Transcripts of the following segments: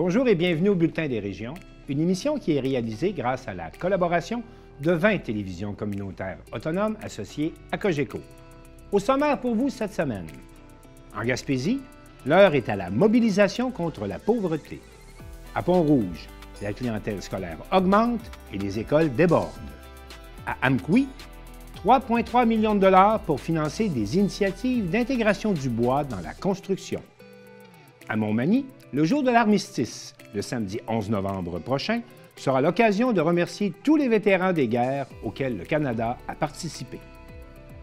Bonjour et bienvenue au Bulletin des régions, une émission qui est réalisée grâce à la collaboration de 20 télévisions communautaires autonomes associées à Cogeco. Au sommaire pour vous cette semaine. En Gaspésie, l'heure est à la mobilisation contre la pauvreté. À Pont-Rouge, la clientèle scolaire augmente et les écoles débordent. À Amqui, 3,3 millions de dollars pour financer des initiatives d'intégration du bois dans la construction. À Montmagny, le jour de l'armistice, le samedi 11 novembre prochain, sera l'occasion de remercier tous les vétérans des guerres auxquelles le Canada a participé.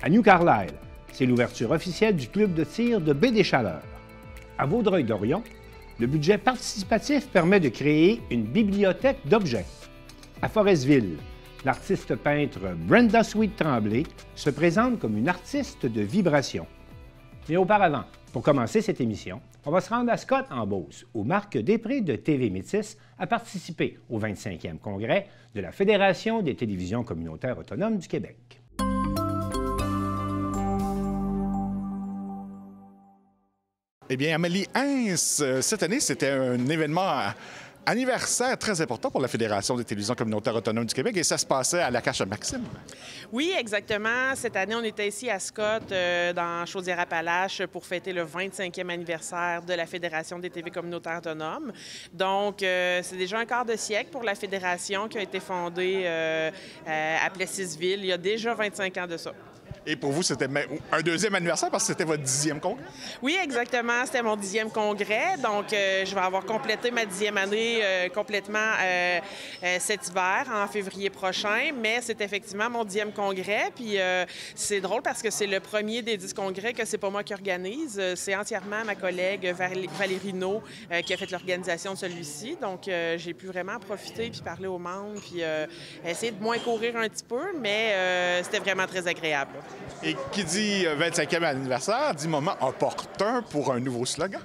À New Carlisle, c'est l'ouverture officielle du club de tir de Baie-des-Chaleurs. À Vaudreuil-Dorion, le budget participatif permet de créer une bibliothèque d'objets. À Forestville, l'artiste peintre Brenda Sweet-Tremblay se présente comme une artiste de vibration. Mais auparavant, pour commencer cette émission, on va se rendre à Scott, en Beauce, où Marc Després de TV Métis a participé au 25e congrès de la Fédération des télévisions communautaires autonomes du Québec. Eh bien, Amélie Hens, cette année, c'était un événement anniversaire très important pour la Fédération des télévisions communautaires autonomes du Québec et ça se passait à la Cache à Maxime. Oui, exactement. Cette année, on était ici à Scott, dans Chaudière-Appalaches, pour fêter le 25e anniversaire de la Fédération des TV communautaires autonomes. Donc, c'est déjà un quart de siècle pour la Fédération qui a été fondée à Plessisville il y a déjà 25 ans de ça. Et pour vous, c'était un deuxième anniversaire parce que c'était votre 10e congrès? Oui, exactement. C'était mon 10e congrès. Donc, je vais avoir complété ma 10e année complètement cet hiver, en février prochain. Mais c'est effectivement mon 10e congrès. Puis, c'est drôle parce que c'est le premier des 10 congrès que c'est pas moi qui organise. C'est entièrement ma collègue Valérie Naud qui a fait l'organisation de celui-ci. Donc, j'ai pu vraiment profiter puis parler aux membres puis essayer de moins courir un petit peu. Mais c'était vraiment très agréable. Et qui dit 25e anniversaire dit moment opportun pour un nouveau slogan.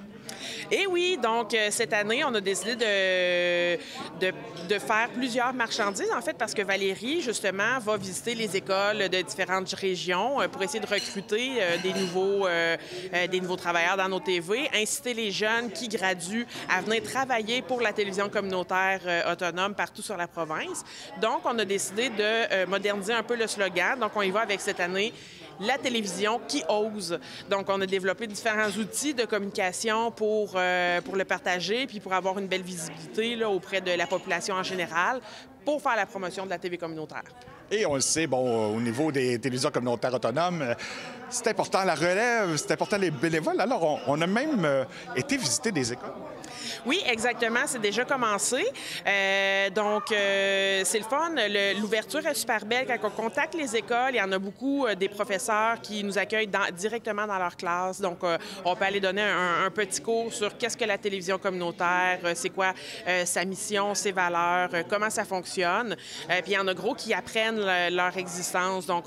Et oui, donc cette année, on a décidé de faire plusieurs marchandises, en fait, parce que Valérie, justement, va visiter les écoles de différentes régions pour essayer de recruter des nouveaux travailleurs dans nos TV, inciter les jeunes qui graduent à venir travailler pour la télévision communautaire autonome partout sur la province. Donc, on a décidé de moderniser un peu le slogan. Donc, on y va avec cette année la télévision qui ose. Donc, on a développé différents outils de communication pour le partager puis pour avoir une belle visibilité là, auprès de la population en général pour faire la promotion de la TV communautaire. Et on le sait, bon, au niveau des télévisions communautaires autonomes, c'est important la relève, c'est important les bénévoles. Alors, on a même été visiter des écoles. Oui, exactement. C'est déjà commencé. Donc, c'est le fun. L'ouverture est super belle. Quand on contacte les écoles, il y en a beaucoup des professeurs qui nous accueillent directement dans leur classe. Donc, on peut aller donner un petit cours sur qu'est-ce que la télévision communautaire, c'est quoi sa mission, ses valeurs, comment ça fonctionne. Puis, il y en a gros qui apprennent leur existence. Donc,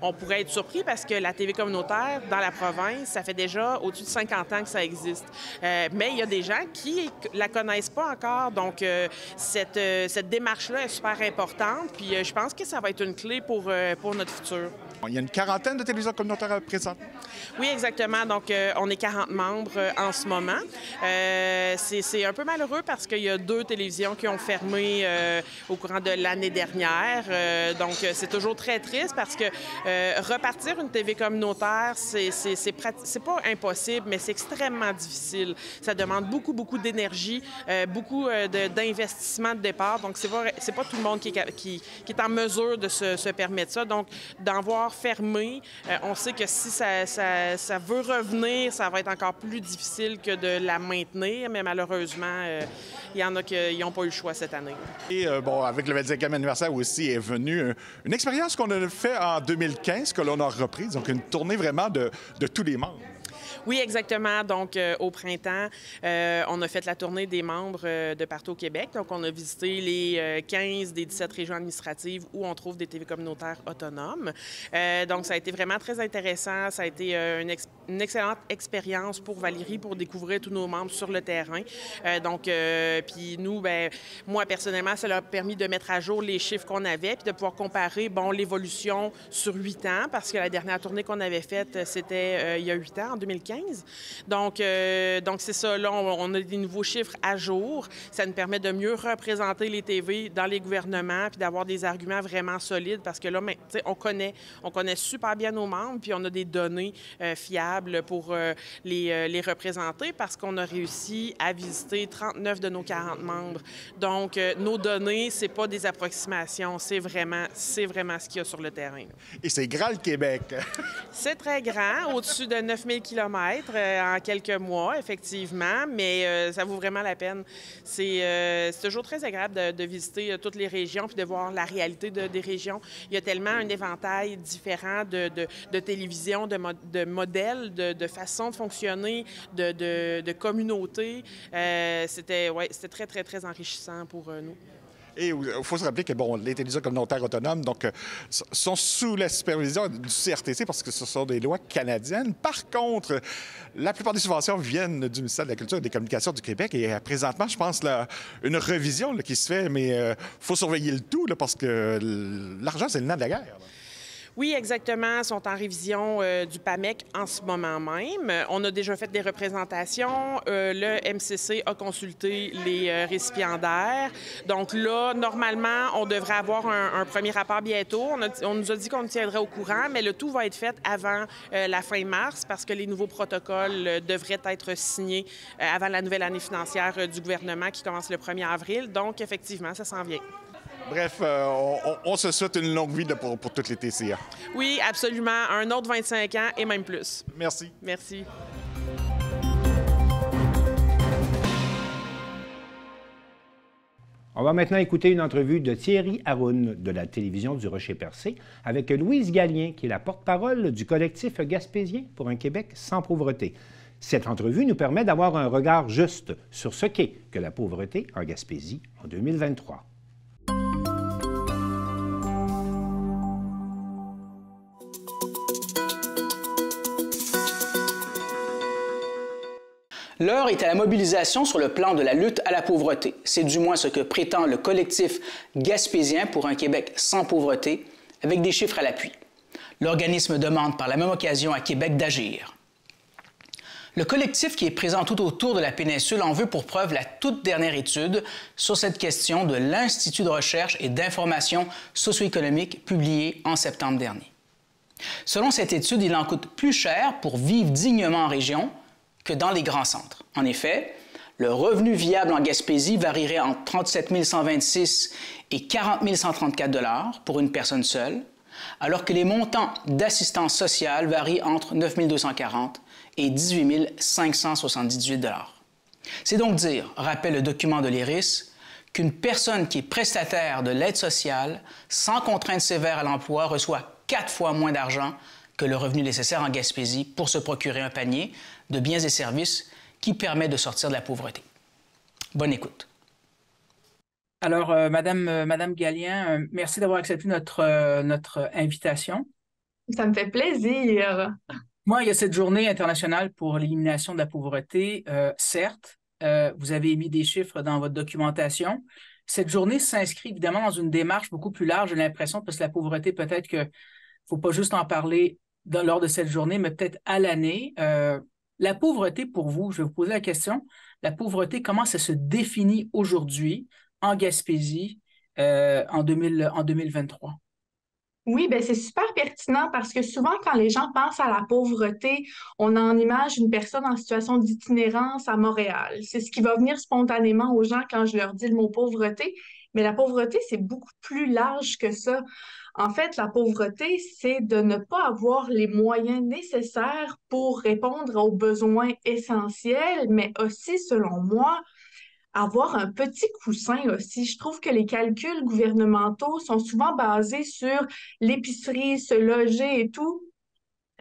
on pourrait être surpris parce que la TV communautaire, dans la province, ça fait déjà au-dessus de 50 ans que ça existe. Mais il y a des gens qui la connaissent pas encore. Donc, cette démarche-là est super importante. Puis, je pense que ça va être une clé pour notre futur. Il y a une quarantaine de télévisions communautaires présentes. Oui, exactement. Donc, on est 40 membres en ce moment. C'est un peu malheureux parce qu'il y a 2 télévisions qui ont fermé au courant de l'année dernière. Donc, c'est toujours très triste parce que repartir une TV communautaire, c'est pas impossible, mais c'est extrêmement difficile. Ça demande beaucoup d'énergie, beaucoup d'investissement de départ. Donc, c'est pas tout le monde qui est en mesure de se permettre ça. Donc, d'en voir fermé, on sait que si ça veut revenir, ça va être encore plus difficile que de la maintenir, mais malheureusement, il y en a qui n'ont pas eu le choix cette année. Et bon, avec le 25e anniversaire aussi est venue une expérience qu'on a fait en 2015, que l'on a reprise, donc une tournée vraiment de tous les membres. Oui, exactement. Donc, au printemps, on a fait la tournée des membres de partout au Québec. Donc, on a visité les 15 des 17 régions administratives où on trouve des TV communautaires autonomes. Donc, ça a été vraiment très intéressant. Ça a été une une excellente expérience pour Valérie pour découvrir tous nos membres sur le terrain. Puis nous, ben, moi personnellement, ça leur a permis de mettre à jour les chiffres qu'on avait puis de pouvoir comparer, bon, l'évolution sur 8 ans, parce que la dernière tournée qu'on avait faite, c'était il y a 8 ans, en 2015. Donc c'est ça, là, on a des nouveaux chiffres à jour. Ça nous permet de mieux représenter les TV dans les gouvernements puis d'avoir des arguments vraiment solides parce que là, on connaît super bien nos membres puis on a des données fiables pour les représenter parce qu'on a réussi à visiter 39 de nos 40 membres. Donc, nos données, c'est pas des approximations, c'est vraiment ce qu'il y a sur le terrain. Et c'est grand, le Québec! C'est très grand, au-dessus de 9000 km en quelques mois, effectivement, mais ça vaut vraiment la peine. C'est toujours très agréable de visiter toutes les régions puis de voir la réalité des régions. Il y a tellement un éventail différent de télévision, de modèles, de façons de fonctionner, de communautés. C'était très, très, très enrichissant pour nous. Et il faut se rappeler que les télévisions communautaires autonomes sont sous la supervision du CRTC parce que ce sont des lois canadiennes. Par contre, la plupart des subventions viennent du ministère de la Culture et des Communications du Québec. Et présentement, je pense, une revision qui se fait, mais il faut surveiller le tout parce que l'argent, c'est le nerf de la guerre. Là. Oui, exactement. Ils sont en révision du PAMEC en ce moment même. On a déjà fait des représentations. Le MCC a consulté les récipiendaires. Donc là, normalement, on devrait avoir un premier rapport bientôt. On nous a dit qu'on nous tiendrait au courant, mais le tout va être fait avant la fin mars parce que les nouveaux protocoles devraient être signés avant la nouvelle année financière du gouvernement qui commence le 1er avril. Donc, effectivement, ça s'en vient. Bref, on se souhaite une longue vie pour toutes les TCA. Oui, absolument. Un autre 25 ans et même plus. Merci. Merci. On va maintenant écouter une entrevue de Thierry Haroun de la télévision du Rocher-Percé avec Louise Gallien, qui est la porte-parole du collectif gaspésien pour un Québec sans pauvreté. Cette entrevue nous permet d'avoir un regard juste sur ce qu'est que la pauvreté en Gaspésie en 2023. L'heure est à la mobilisation sur le plan de la lutte à la pauvreté. C'est du moins ce que prétend le collectif gaspésien pour un Québec sans pauvreté, avec des chiffres à l'appui. L'organisme demande par la même occasion à Québec d'agir. Le collectif qui est présent tout autour de la péninsule en veut pour preuve la toute dernière étude sur cette question de l'Institut de recherche et d'information socio-économique publiée en septembre dernier. Selon cette étude, il en coûte plus cher pour vivre dignement en région que dans les grands centres. En effet, le revenu viable en Gaspésie varierait entre 37 126 et 40 134 $ pour une personne seule, alors que les montants d'assistance sociale varient entre 9 240 et 18 578 $. C'est donc dire, rappelle le document de l'IRIS, qu'une personne qui est prestataire de l'aide sociale, sans contrainte sévère à l'emploi, reçoit 4 fois moins d'argent que le revenu nécessaire en Gaspésie pour se procurer un panier de biens et services qui permet de sortir de la pauvreté. Bonne écoute. Alors, Madame Gallien, merci d'avoir accepté notre invitation. Ça me fait plaisir. Moi, il y a cette journée internationale pour l'élimination de la pauvreté. Certes, vous avez émis des chiffres dans votre documentation. Cette journée s'inscrit évidemment dans une démarche beaucoup plus large, j'ai l'impression, parce que la pauvreté, peut-être qu'il ne faut pas juste en parler lors de cette journée, mais peut-être à l'année. La pauvreté, pour vous, je vais vous poser la question, la pauvreté, comment ça se définit aujourd'hui en Gaspésie en 2023? Oui, ben c'est super pertinent parce que souvent, quand les gens pensent à la pauvreté, on en image une personne en situation d'itinérance à Montréal. C'est ce qui va venir spontanément aux gens quand je leur dis le mot pauvreté. Mais la pauvreté, c'est beaucoup plus large que ça. En fait, la pauvreté, c'est de ne pas avoir les moyens nécessaires pour répondre aux besoins essentiels, mais aussi, selon moi, avoir un petit coussin aussi. Je trouve que les calculs gouvernementaux sont souvent basés sur l'épicerie, se loger et tout,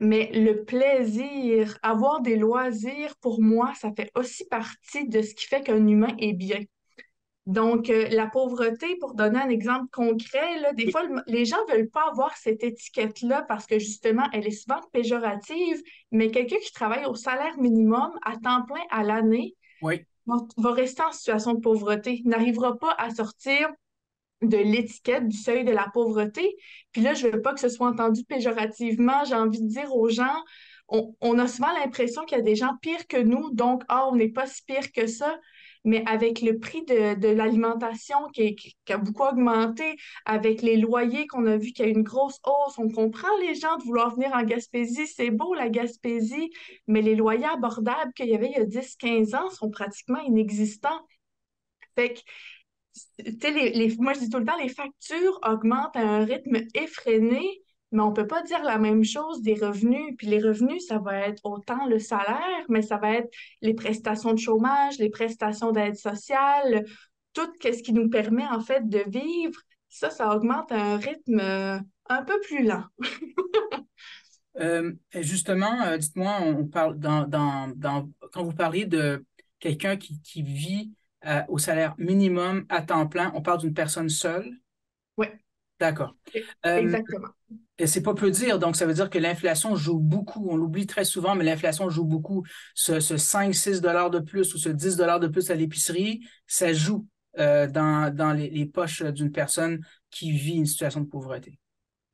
mais le plaisir, avoir des loisirs, pour moi, ça fait aussi partie de ce qui fait qu'un humain est bien. Donc, la pauvreté, pour donner un exemple concret, là, des fois, les gens ne veulent pas avoir cette étiquette-là parce que justement, elle est souvent péjorative, mais quelqu'un qui travaille au salaire minimum à temps plein à l'année Oui. va rester en situation de pauvreté, n'arrivera pas à sortir de l'étiquette du seuil de la pauvreté. Puis là, je ne veux pas que ce soit entendu péjorativement. J'ai envie de dire aux gens, on a souvent l'impression qu'il y a des gens pires que nous, donc, on n'est pas si pire que ça. Mais avec le prix de l'alimentation qui a beaucoup augmenté, avec les loyers qu'on a vu qu'il y a eu une grosse hausse, on comprend les gens de vouloir venir en Gaspésie. C'est beau, la Gaspésie, mais les loyers abordables qu'il y avait il y a 10-15 ans sont pratiquement inexistants. Fait que tu sais, moi, je dis tout le temps, les factures augmentent à un rythme effréné, mais on ne peut pas dire la même chose des revenus. Puis les revenus, ça va être autant le salaire, mais ça va être les prestations de chômage, les prestations d'aide sociale, tout ce qui nous permet en fait de vivre. Ça augmente à un rythme un peu plus lent. Justement, dites-moi, on parle quand vous parlez de quelqu'un qui vit au salaire minimum à temps plein, on parle d'une personne seule? Oui. D'accord. Exactement. Et c'est pas peu dire, donc ça veut dire que l'inflation joue beaucoup. On l'oublie très souvent, mais l'inflation joue beaucoup. Ce 5-6 $ de plus ou ce 10 $ de plus à l'épicerie, ça joue dans les poches d'une personne qui vit une situation de pauvreté.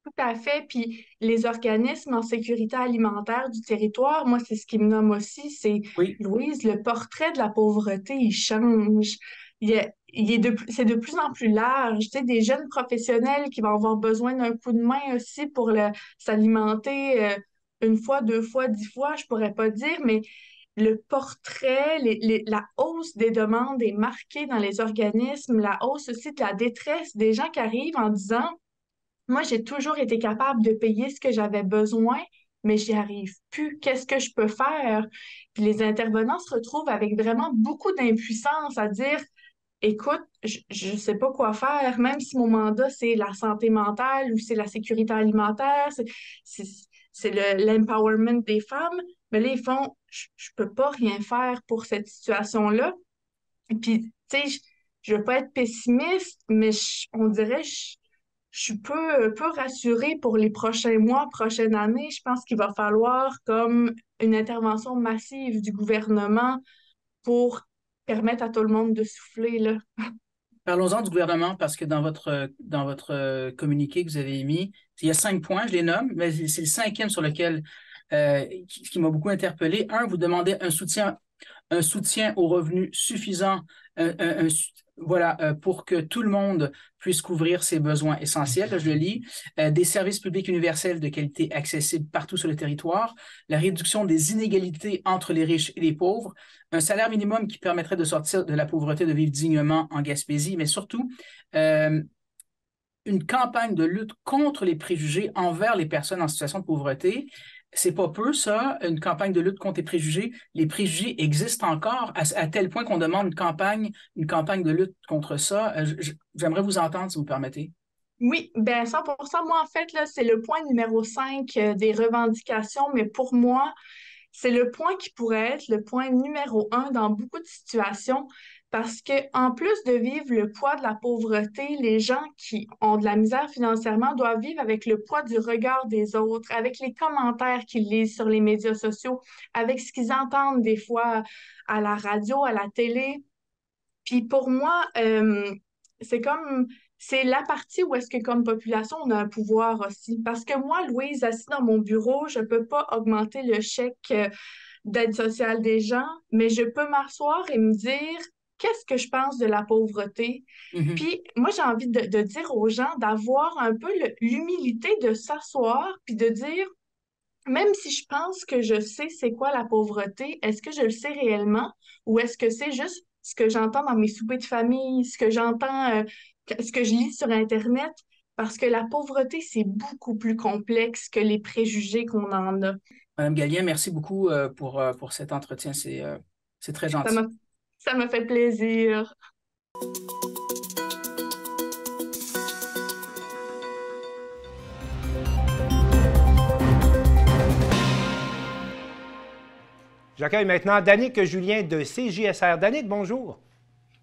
Tout à fait. Puis les organismes en sécurité alimentaire du territoire, moi, c'est ce qui me nomme aussi, c'est, Oui. Louise, le portrait de la pauvreté, il change. C'est de plus en plus large. Tu sais, des jeunes professionnels qui vont avoir besoin d'un coup de main aussi pour s'alimenter une fois, 2 fois, 10 fois, je pourrais pas dire, mais le portrait, la hausse des demandes est marquée dans les organismes, la hausse aussi de la détresse des gens qui arrivent en disant moi, j'ai toujours été capable de payer ce que j'avais besoin, mais j'y arrive plus. Qu'est-ce que je peux faire? Puis les intervenants se retrouvent avec vraiment beaucoup d'impuissance à dire, écoute, je ne sais pas quoi faire, même si mon mandat, c'est la santé mentale ou c'est la sécurité alimentaire, c'est l'empowerment des femmes, mais là, ils font, je peux pas rien faire pour cette situation-là. Puis, tu sais, je veux pas être pessimiste, mais on dirait, je suis peu rassurée pour les prochains mois, prochaines années. Je pense qu'il va falloir comme une intervention massive du gouvernement pour permettre à tout le monde de souffler, là. Parlons-en du gouvernement parce que dans votre communiqué que vous avez émis, il y a 5 points, je les nomme, mais c'est le 5e sur lequel qui m'a beaucoup interpellé. 1, vous demandez un soutien aux revenus suffisant, pour que tout le monde puisse couvrir ses besoins essentiels. Là, je le lis. Des services publics universels de qualité accessibles partout sur le territoire, la réduction des inégalités entre les riches et les pauvres, un salaire minimum qui permettrait de sortir de la pauvreté, de vivre dignement en Gaspésie, mais surtout une campagne de lutte contre les préjugés envers les personnes en situation de pauvreté. C'est pas peu, ça, une campagne de lutte contre les préjugés. Les préjugés existent encore à tel point qu'on demande une campagne de lutte contre ça. J'aimerais vous entendre, si vous permettez. Oui, bien 100%. Moi, en fait, là, c'est le point numéro 5 des revendications, mais pour moi, c'est le point qui pourrait être le point numéro 1 dans beaucoup de situations parce que en plus de vivre le poids de la pauvreté, les gens qui ont de la misère financièrement doivent vivre avec le poids du regard des autres, avec les commentaires qu'ils lisent sur les médias sociaux, avec ce qu'ils entendent des fois à la radio, à la télé. Puis pour moi, c'est la partie où est-ce que comme population, on a un pouvoir aussi. Parce que moi, Louise, assise dans mon bureau, je ne peux pas augmenter le chèque d'aide sociale des gens, mais je peux m'asseoir et me dire qu'est-ce que je pense de la pauvreté. Mm-hmm. Puis moi, j'ai envie de dire aux gens d'avoir un peu l'humilité de s'asseoir puis de dire, même si je pense que je sais c'est quoi la pauvreté, est-ce que je le sais réellement ou est-ce que c'est juste ce que j'entends dans mes soupers de famille, ce que j'entends, ce que je lis sur Internet? Parce que la pauvreté, c'est beaucoup plus complexe que les préjugés qu'on en a. Madame Gallien, merci beaucoup pour cet entretien. C'est très gentil. Ça m'a fait plaisir. J'accueille maintenant Danick Julien de CJSR. Danick, bonjour.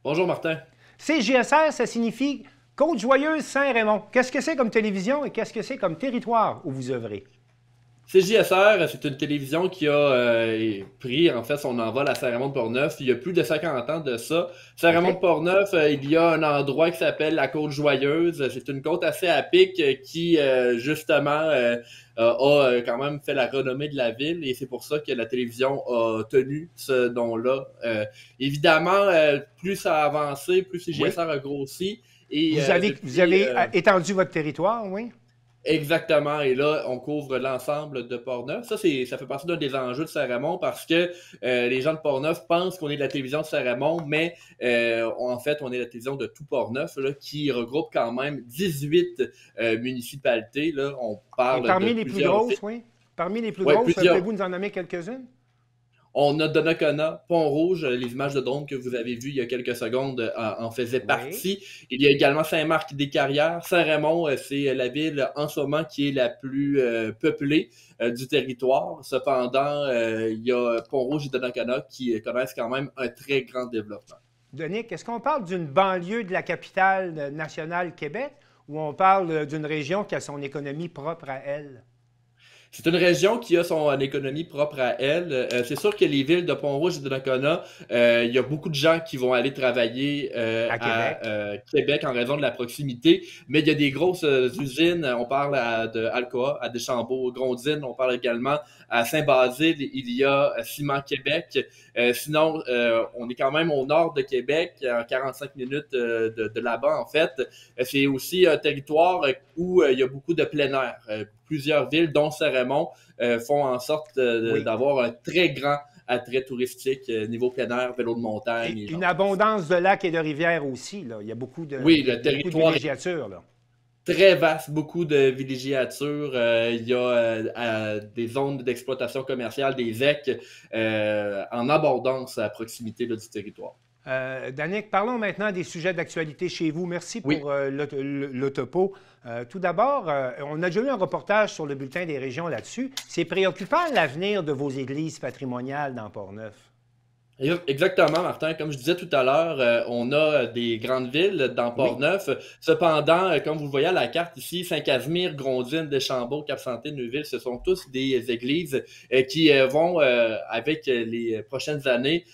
Bonjour, Martin. CJSR, ça signifie Côte-Joyeuse Saint-Raymond. Qu'est-ce que c'est comme télévision et qu'est-ce que c'est comme territoire où vous œuvrez? CJSR, c'est une télévision qui a pris en fait son envol à Saint-Raymond-de-Portneuf. Il y a plus de 50 ans de ça. Saint-Raymond-de-Portneuf, il y a un endroit qui s'appelle la Côte-Joyeuse. C'est une côte assez à pic qui, justement, a quand même fait la renommée de la ville et c'est pour ça que la télévision a tenu ce nom-là. Évidemment, plus ça a avancé, plus CJSR a grossi. Et, vous avez étendu votre territoire, oui? Exactement. Et là, on couvre l'ensemble de Portneuf. Ça fait partie d'un des enjeux de Saint-Raymond parce que les gens de Portneuf pensent qu'on est de la télévision de Saint-Raymond, mais en fait, on est la télévision de tout Portneuf, là, qui regroupe quand même 18 municipalités. Là. On parle parmi les plus grosses, oui? Parmi les plus grosses, pouvez-vous nous en nommer quelques-unes? On a Donnacona, Pont-Rouge, les images de drone que vous avez vues il y a quelques secondes en faisaient partie. Il y a également Saint-Marc-des-Carrières. Saint-Raymond, c'est la ville en ce moment qui est la plus peuplée du territoire. Cependant, il y a Pont-Rouge et Donnacona qui connaissent quand même un très grand développement. Denis, est-ce qu'on parle d'une banlieue de la capitale nationale Québec ou on parle d'une région qui a son économie propre à elle? C'est une région qui a son économie propre à elle. C'est sûr que les villes de Pont-Rouge et de Donnacona, il y a beaucoup de gens qui vont aller travailler à Québec en raison de la proximité, mais il y a des grosses usines. On parle de Alcoa, à Deschambault, Grondines. On parle également à Saint-Basile. Il y a Ciment Québec. Sinon, on est quand même au nord de Québec, à 45 minutes de là-bas, en fait. C'est aussi un territoire où il y a beaucoup de plein air. Plusieurs villes, dont Saint-Raymond, font en sorte d'avoir un très grand attrait touristique niveau plein air, vélo de montagne. Et une abondance de lacs et de rivières aussi. Là. Il y a beaucoup de, le territoire de villégiature. Là. Très vaste, beaucoup de villégiature. Il y a des zones d'exploitation commerciale, des ZEC, en abondance à proximité là, du territoire. Danick, parlons maintenant des sujets d'actualité chez vous. Merci pour le topo. Tout d'abord, on a déjà eu un reportage sur le bulletin des régions là-dessus. C'est préoccupant l'avenir de vos églises patrimoniales dans Portneuf. Exactement, Martin. Comme je disais tout à l'heure, on a des grandes villes dans Portneuf. Cependant, comme vous le voyez à la carte ici, Saint-Casimir, Grondines, Deschambault, Cap-Santé, Neuville, ce sont tous des églises qui vont, avec les prochaines années,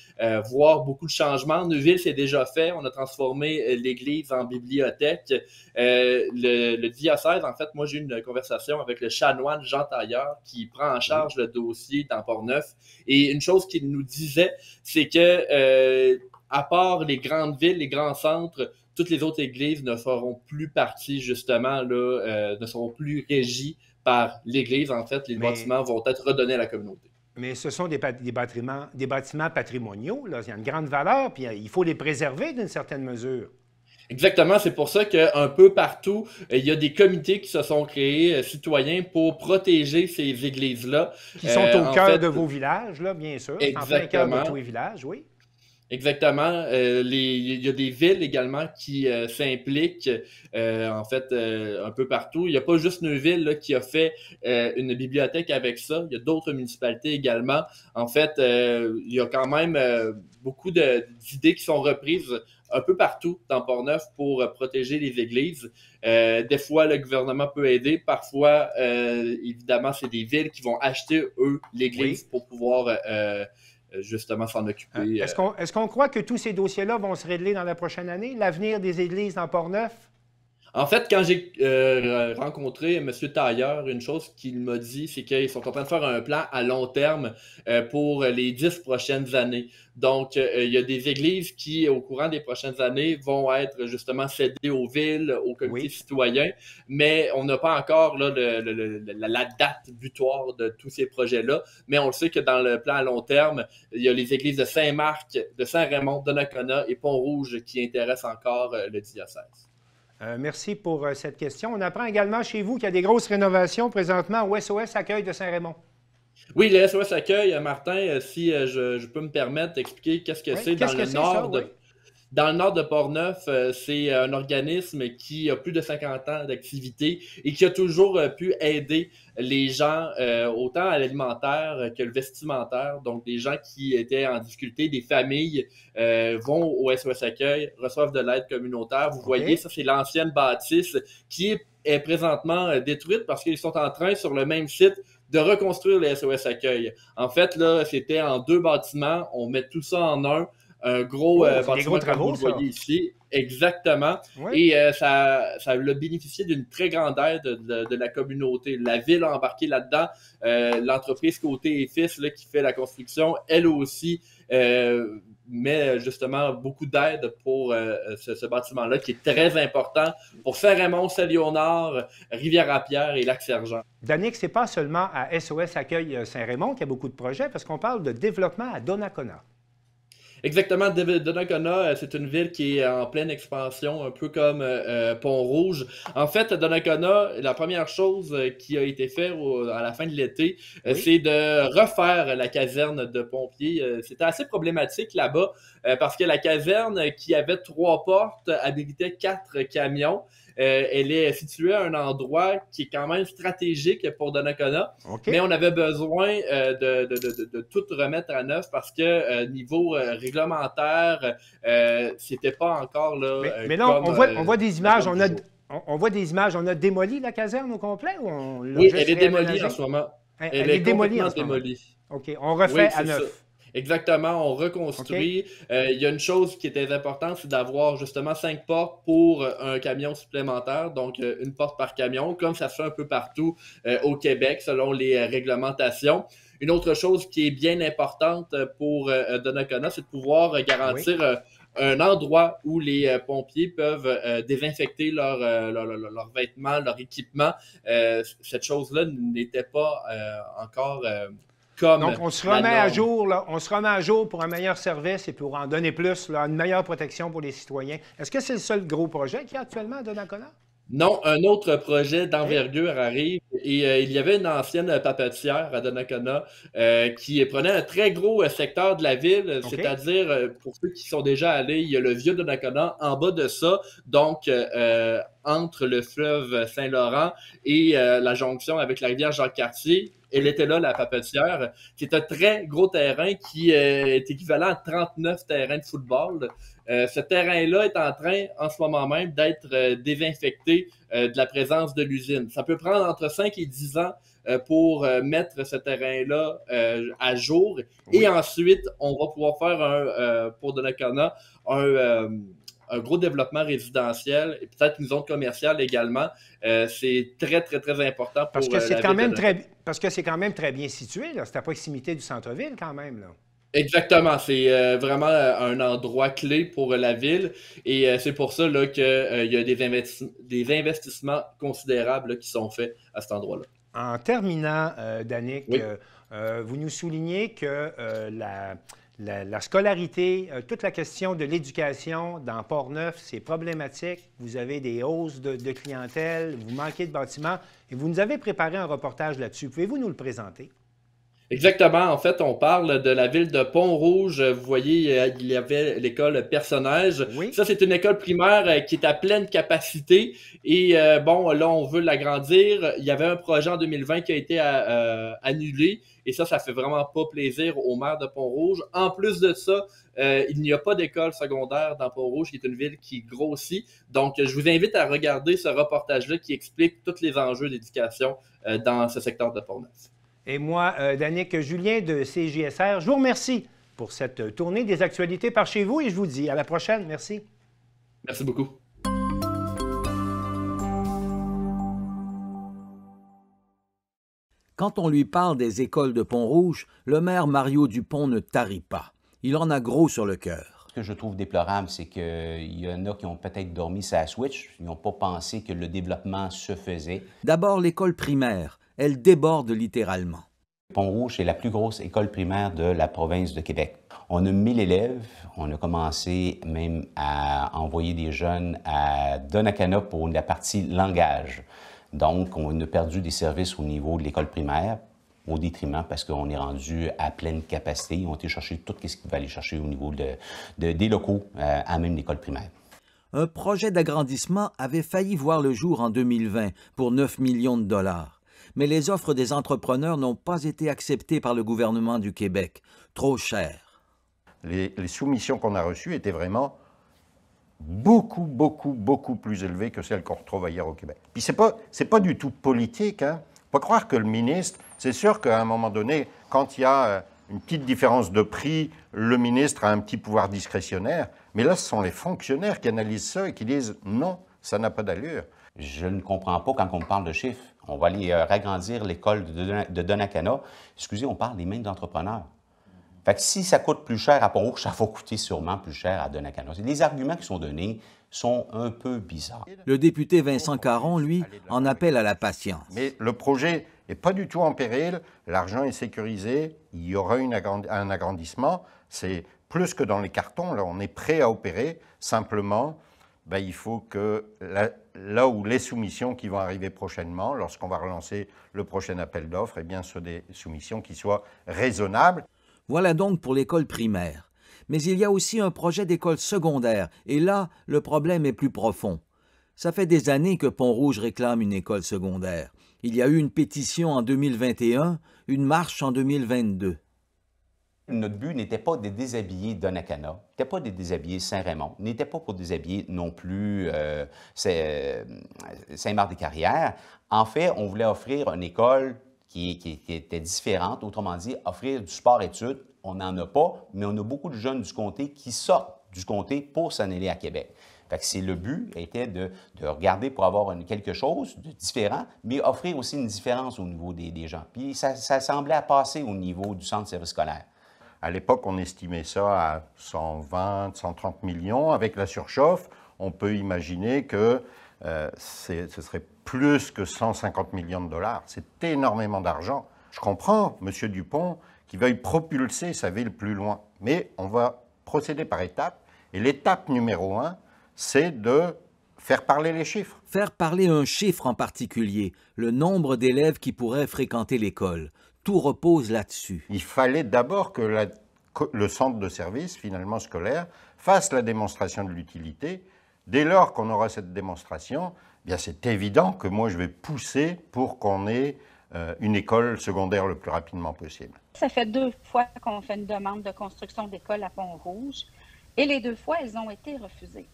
voir beaucoup de changements. Neuville, c'est déjà fait. On a transformé l'église en bibliothèque. Le diocèse, en fait, moi, j'ai eu une conversation avec le chanoine Jean Tailleur qui prend en charge le dossier dans Portneuf. Et une chose qu'il nous disait, c'est que, à part les grandes villes, les grands centres, toutes les autres églises ne feront plus partie, justement, là, ne seront plus régies par l'Église. En fait, les bâtiments vont être redonnés à la communauté. Mais ce sont des bâtiments patrimoniaux. Là. Il y a une grande valeur, puis il faut les préserver d'une certaine mesure. Exactement, c'est pour ça qu'un peu partout, il y a des comités qui se sont créés, citoyens, pour protéger ces églises-là. Qui sont au cœur de vos villages, là, bien sûr. Exactement. En plein cœur de tous les villages, oui. Exactement. Il y a des villes également qui s'impliquent, en fait, un peu partout. Il n'y a pas juste Neuville là, qui a fait une bibliothèque avec ça. Il y a d'autres municipalités également. En fait, il y a quand même beaucoup d'idées qui sont reprises un peu partout dans Portneuf pour protéger les églises. Des fois, le gouvernement peut aider. Parfois, évidemment, c'est des villes qui vont acheter, eux, l'église pour pouvoir justement s'en occuper. Est-ce qu'on croit que tous ces dossiers-là vont se régler dans la prochaine année? L'avenir des églises dans Portneuf? En fait, quand j'ai rencontré M. Tailleur, une chose qu'il m'a dit, c'est qu'ils sont en train de faire un plan à long terme pour les 10 prochaines années. Donc, il y a des églises qui, au courant des prochaines années, vont être justement cédées aux villes, aux comités citoyens, mais on n'a pas encore là, la date butoir de tous ces projets-là. Mais on le sait que dans le plan à long terme, il y a les églises de Saint-Marc, de Saint-Raymond, de Donnacona et Pont-Rouge qui intéressent encore le diocèse. Merci pour cette question. On apprend également chez vous qu'il y a des grosses rénovations présentement au SOS Accueil de Saint-Raymond. Oui, le SOS Accueil, Martin, si je peux me permettre d'expliquer qu'est-ce que c'est dans le nord. Dans le nord de Portneuf, c'est un organisme qui a plus de 50 ans d'activité et qui a toujours pu aider les gens autant à l'alimentaire que le vestimentaire. Donc, des gens qui étaient en difficulté, des familles vont au SOS Accueil, reçoivent de l'aide communautaire. Vous voyez, ça, c'est l'ancienne bâtisse qui est présentement détruite parce qu'ils sont en train, sur le même site, de reconstruire les SOS Accueil. En fait, là, c'était en 2 bâtiments. On met tout ça en un gros bâtiment travaux, comme vous le voyez ici. Exactement. Oui. Et ça a bénéficié d'une très grande aide de la communauté. La ville a embarqué là-dedans. L'entreprise Côté et Fils là, qui fait la construction, elle aussi met justement beaucoup d'aide pour ce bâtiment-là qui est très important pour Saint-Raymond, Saint-Léonard, Rivière-à-Pierre et Lac-Sergent. Danick, ce n'est pas seulement à SOS Accueil Saint-Raymond qu'il y a beaucoup de projets parce qu'on parle de développement à Donnacona. Exactement, Donnacona, c'est une ville qui est en pleine expansion, un peu comme Pont-Rouge. En fait, Donnacona, la première chose qui a été faite à la fin de l'été, c'est de refaire la caserne de pompiers. C'était assez problématique là-bas parce que la caserne qui avait 3 portes habilitait 4 camions. Elle est située à un endroit qui est quand même stratégique pour Donnacona, mais on avait besoin de tout remettre à neuf parce que niveau réglementaire, c'était pas encore là. Mais non, on voit des images, on voit des images, on a démoli la caserne au complet ou on l'a Oui, elle est démolie en ce moment. Elle est démolie en ce moment. OK, on refait à neuf. Ça. Exactement, on reconstruit. Il y a une chose qui était importante, c'est d'avoir justement 5 portes pour un camion supplémentaire, donc une porte par camion, comme ça se fait un peu partout au Québec, selon les réglementations. Une autre chose qui est bien importante pour Donnacona, c'est de pouvoir garantir un endroit où les pompiers peuvent désinfecter leurs vêtements, leur équipement. Cette chose-là n'était pas encore... Donc, on se remet à jour, là, on se remet à jour pour un meilleur service et pour en donner plus, là, une meilleure protection pour les citoyens. Est-ce que c'est le seul gros projet qu'il y a actuellement à Donnacona? Non, un autre projet d'envergure arrive et il y avait une ancienne papetière à Donnacona qui prenait un très gros secteur de la ville, c'est-à-dire, pour ceux qui sont déjà allés, il y a le vieux Donnacona en bas de ça, donc entre le fleuve Saint-Laurent et la jonction avec la rivière Jacques-Cartier. Elle était là, la papetière. C'est un très gros terrain qui est équivalent à 39 terrains de football. Ce terrain-là est en train, en ce moment même, d'être désinfecté de la présence de l'usine. Ça peut prendre entre 5 et 10 ans pour mettre ce terrain-là à jour. Et ensuite, on va pouvoir faire, pour Donnacona, un gros développement résidentiel et peut-être une zone commerciale également. C'est très, très, très important pour parce que c'est quand même très bien situé, là. C'est à proximité du centre-ville quand même, là. Exactement, c'est vraiment un endroit clé pour la ville et c'est pour ça qu'il y a des investissements considérables là, qui sont faits à cet endroit-là. En terminant, Danick, vous nous soulignez que la scolarité, toute la question de l'éducation dans Portneuf, c'est problématique. Vous avez des hausses de clientèle, vous manquez de bâtiments et vous nous avez préparé un reportage là-dessus. Pouvez-vous nous le présenter? Exactement. En fait, on parle de la ville de Pont-Rouge. Vous voyez, il y avait l'école Personnage. Oui. Ça, c'est une école primaire qui est à pleine capacité. Et bon, là, on veut l'agrandir. Il y avait un projet en 2020 qui a été annulé. Et ça fait vraiment pas plaisir au maire de Pont-Rouge. En plus de ça, il n'y a pas d'école secondaire dans Pont-Rouge, qui est une ville qui grossit. Donc, je vous invite à regarder ce reportage-là qui explique tous les enjeux d'éducation dans ce secteur de Portneuf. Et moi, Danick Julien de CJSR, je vous remercie pour cette tournée des actualités par chez vous et je vous dis à la prochaine. Merci. Merci beaucoup. Quand on lui parle des écoles de Pont-Rouge, le maire Mario Dupont ne tarit pas. Il en a gros sur le cœur. Ce que je trouve déplorable, c'est qu'il y en a qui ont peut-être dormi sa switch. Ils n'ont pas pensé que le développement se faisait. D'abord, l'école primaire. Elle déborde littéralement. Pont-Rouge est la plus grosse école primaire de la province de Québec. On a 1000 élèves. On a commencé même à envoyer des jeunes à Donnacona pour la partie langage. Donc, on a perdu des services au niveau de l'école primaire. au détriment parce qu'on est rendu à pleine capacité. Ils ont été chercher tout ce qu'il va aller chercher au niveau des locaux à même l'école primaire. Un projet d'agrandissement avait failli voir le jour en 2020 pour 9 millions de dollars. Mais les offres des entrepreneurs n'ont pas été acceptées par le gouvernement du Québec. Trop cher. Les soumissions qu'on a reçues étaient vraiment beaucoup plus élevées que celles qu'on retrouve ailleurs au Québec. Puis c'est pas du tout politique, hein. Faut pas croire que le ministre, c'est sûr qu'à un moment donné, quand il y a une petite différence de prix, le ministre a un petit pouvoir discrétionnaire, mais là, ce sont les fonctionnaires qui analysent ça et qui disent non, ça n'a pas d'allure. Je ne comprends pas quand on parle de chiffres. On va aller ragrandir l'école de Donnacana. Excusez, on parle des mains d'entrepreneurs. Fait que si ça coûte plus cher à Pont-Rouge, ça va coûter sûrement plus cher à Donnacana. Les arguments qui sont donnés sont un peu bizarres. Le député Vincent Caron, lui, en appelle à la patience. Mais le projet n'est pas du tout en péril, l'argent est sécurisé, il y aura un agrandissement, c'est plus que dans les cartons, là on est prêt à opérer, simplement il faut que là où les soumissions qui vont arriver prochainement, lorsqu'on va relancer le prochain appel d'offres, eh bien ce sont des soumissions qui soient raisonnables. Voilà donc pour l'école primaire. Mais il y a aussi un projet d'école secondaire, et là, le problème est plus profond. Ça fait des années que Pont-Rouge réclame une école secondaire. Il y a eu une pétition en 2021, une marche en 2022. Notre but n'était pas de déshabiller Donnacana, n'était pas de déshabiller Saint-Raymond, n'était pas pour déshabiller non plus Saint-Marc-des-Carrières. En fait, on voulait offrir une école qui était différente, autrement dit, offrir du sport-études. On n'en a pas, mais on a beaucoup de jeunes du comté qui sortent du comté pour s'en aller à Québec. Fait que le but était de regarder pour avoir quelque chose de différent, mais offrir aussi une différence au niveau des gens. Puis ça semblait passer au niveau du centre de service scolaire. À l'époque, on estimait ça à 120, 130 millions. Avec la surchauffe, on peut imaginer que ce serait plus que 150 millions de dollars. C'est énormément d'argent. Je comprends, M. Dupont, qui veuille propulser sa ville plus loin. Mais on va procéder par étapes. Et l'étape numéro 1, c'est de faire parler les chiffres. Faire parler un chiffre en particulier, le nombre d'élèves qui pourraient fréquenter l'école. Tout repose là-dessus. Il fallait d'abord que le centre de service, finalement scolaire, fasse la démonstration de l'utilité. Dès lors qu'on aura cette démonstration, bien c'est évident que moi je vais pousser pour qu'on ait une école secondaire le plus rapidement possible. Ça fait 2 fois qu'on fait une demande de construction d'école à Pont-Rouge et les 2 fois, elles ont été refusées.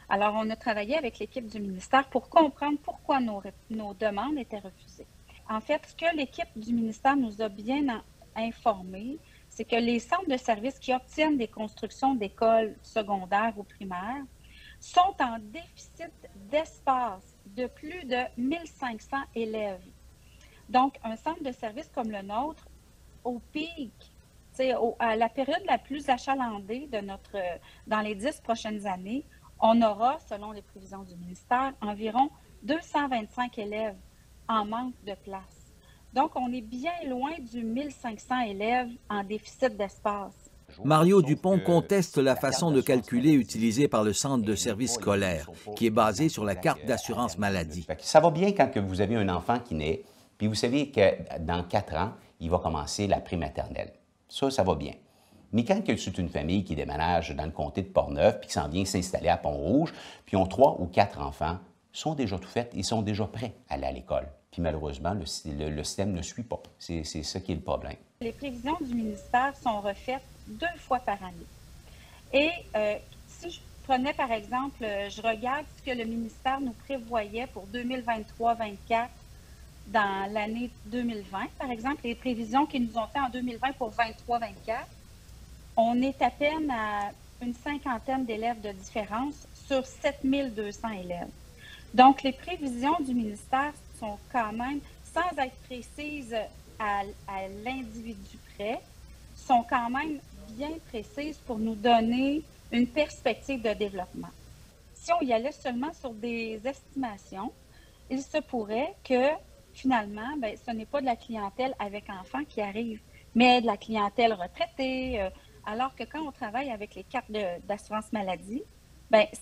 Alors, on a travaillé avec l'équipe du ministère pour comprendre pourquoi nos demandes étaient refusées. En fait, ce que l'équipe du ministère nous a bien informé, c'est que les centres de services qui obtiennent des constructions d'écoles secondaires ou primaires sont en déficit d'espace de plus de 1500 élèves. Donc, un centre de service comme le nôtre, au pic, à la période la plus achalandée dans les 10 prochaines années, on aura, selon les prévisions du ministère, environ 225 élèves en manque de place. Donc, on est bien loin du 1500 élèves en déficit d'espace. Mario Dupont conteste la façon de calculer utilisée par le centre de service scolaire, qui est basée sur la carte d'assurance maladie. Ça va bien quand vous avez un enfant qui naît, puis vous savez que dans 4 ans, il va commencer la prématernelle. Ça va bien. Mais quand c'est une famille qui déménage dans le comté de Portneuf, puis qui s'en vient s'installer à Pont-Rouge, puis ont 3 ou 4 enfants, sont déjà tout faits, ils sont déjà prêts à aller à l'école. Puis malheureusement, le système ne suit pas. C'est ça qui est le problème. Les prévisions du ministère sont refaites 2 fois par année. Et si je prenais par exemple, je regarde ce que le ministère nous prévoyait pour 2023-24 dans l'année 2020, par exemple, les prévisions qu'ils nous ont fait en 2020 pour 23-24, on est à peine à une 50aine d'élèves de différence sur 7200 élèves. Donc, les prévisions du ministère sont quand même, sans être précises à l'individu près, sont quand même bien précises pour nous donner une perspective de développement. Si on y allait seulement sur des estimations, il se pourrait que, finalement, ce n'est pas de la clientèle avec enfants qui arrive, mais de la clientèle retraitée, alors que quand on travaille avec les cartes d'assurance maladie,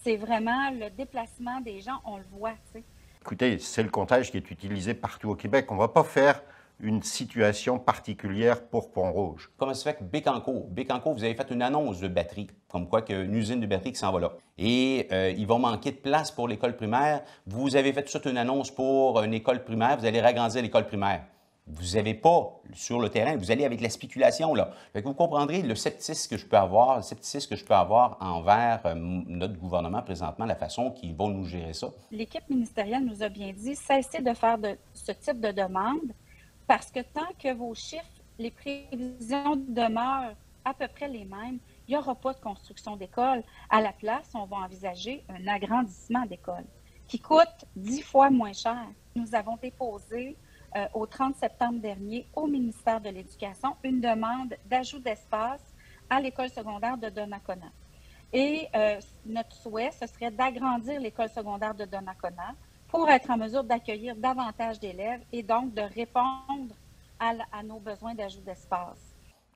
c'est vraiment le déplacement des gens, on le voit, tu sais. Écoutez, c'est le comptage qui est utilisé partout au Québec. On ne va pas faire une situation particulière pour Pont-Rouge. Comment ça se fait que Bécancour, vous avez fait une annonce de batterie, comme quoi qu'il y a une usine de batterie qui s'en va là. Et il va manquer de place pour l'école primaire. Vous avez fait toute une annonce pour une école primaire, vous allez agrandir l'école primaire. Vous n'avez pas, sur le terrain, vous allez avec la spéculation, là. Fait que vous comprendrez le scepticisme que je peux avoir envers notre gouvernement présentement, la façon qu'ils vont nous gérer ça. L'équipe ministérielle nous a bien dit, cessez de faire ce type de demande, parce que tant que vos chiffres, les prévisions demeurent à peu près les mêmes, il n'y aura pas de construction d'école. À la place, on va envisager un agrandissement d'école qui coûte 10 fois moins cher. Nous avons déposé au 30 septembre dernier au ministère de l'Éducation une demande d'ajout d'espace à l'école secondaire de Donnacona. Et notre souhait, ce serait d'agrandir l'école secondaire de Donnacona pour être en mesure d'accueillir davantage d'élèves et donc de répondre à nos besoins d'ajout d'espace.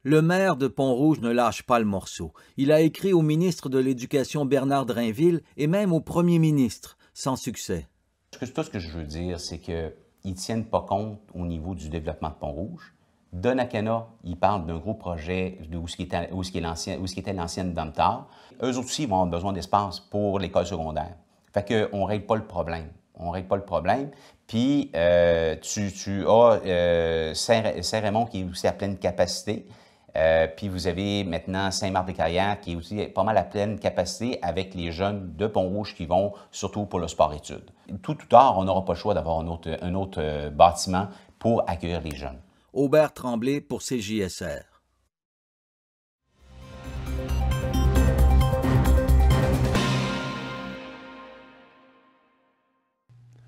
Le maire de Pont-Rouge ne lâche pas le morceau. Il a écrit au ministre de l'Éducation Bernard Drainville et même au premier ministre, sans succès. Tout ce que je veux dire, c'est qu'ils ne tiennent pas compte au niveau du développement de Pont-Rouge. Donnacona, ils parlent d'un gros projet où ce qui était l'ancienne Domtar. Eux aussi vont avoir besoin d'espace pour l'école secondaire. Fait qu'on ne règle pas le problème. Puis, tu as Saint-Raymond qui est aussi à pleine capacité. Puis, vous avez maintenant Saint-Marc-des-Carrières qui est aussi pas mal à pleine capacité avec les jeunes de Pont-Rouge qui vont surtout pour le sport-études. Tout ou tard, on n'aura pas le choix d'avoir un autre bâtiment pour accueillir les jeunes. Aubert Tremblay pour CJSR.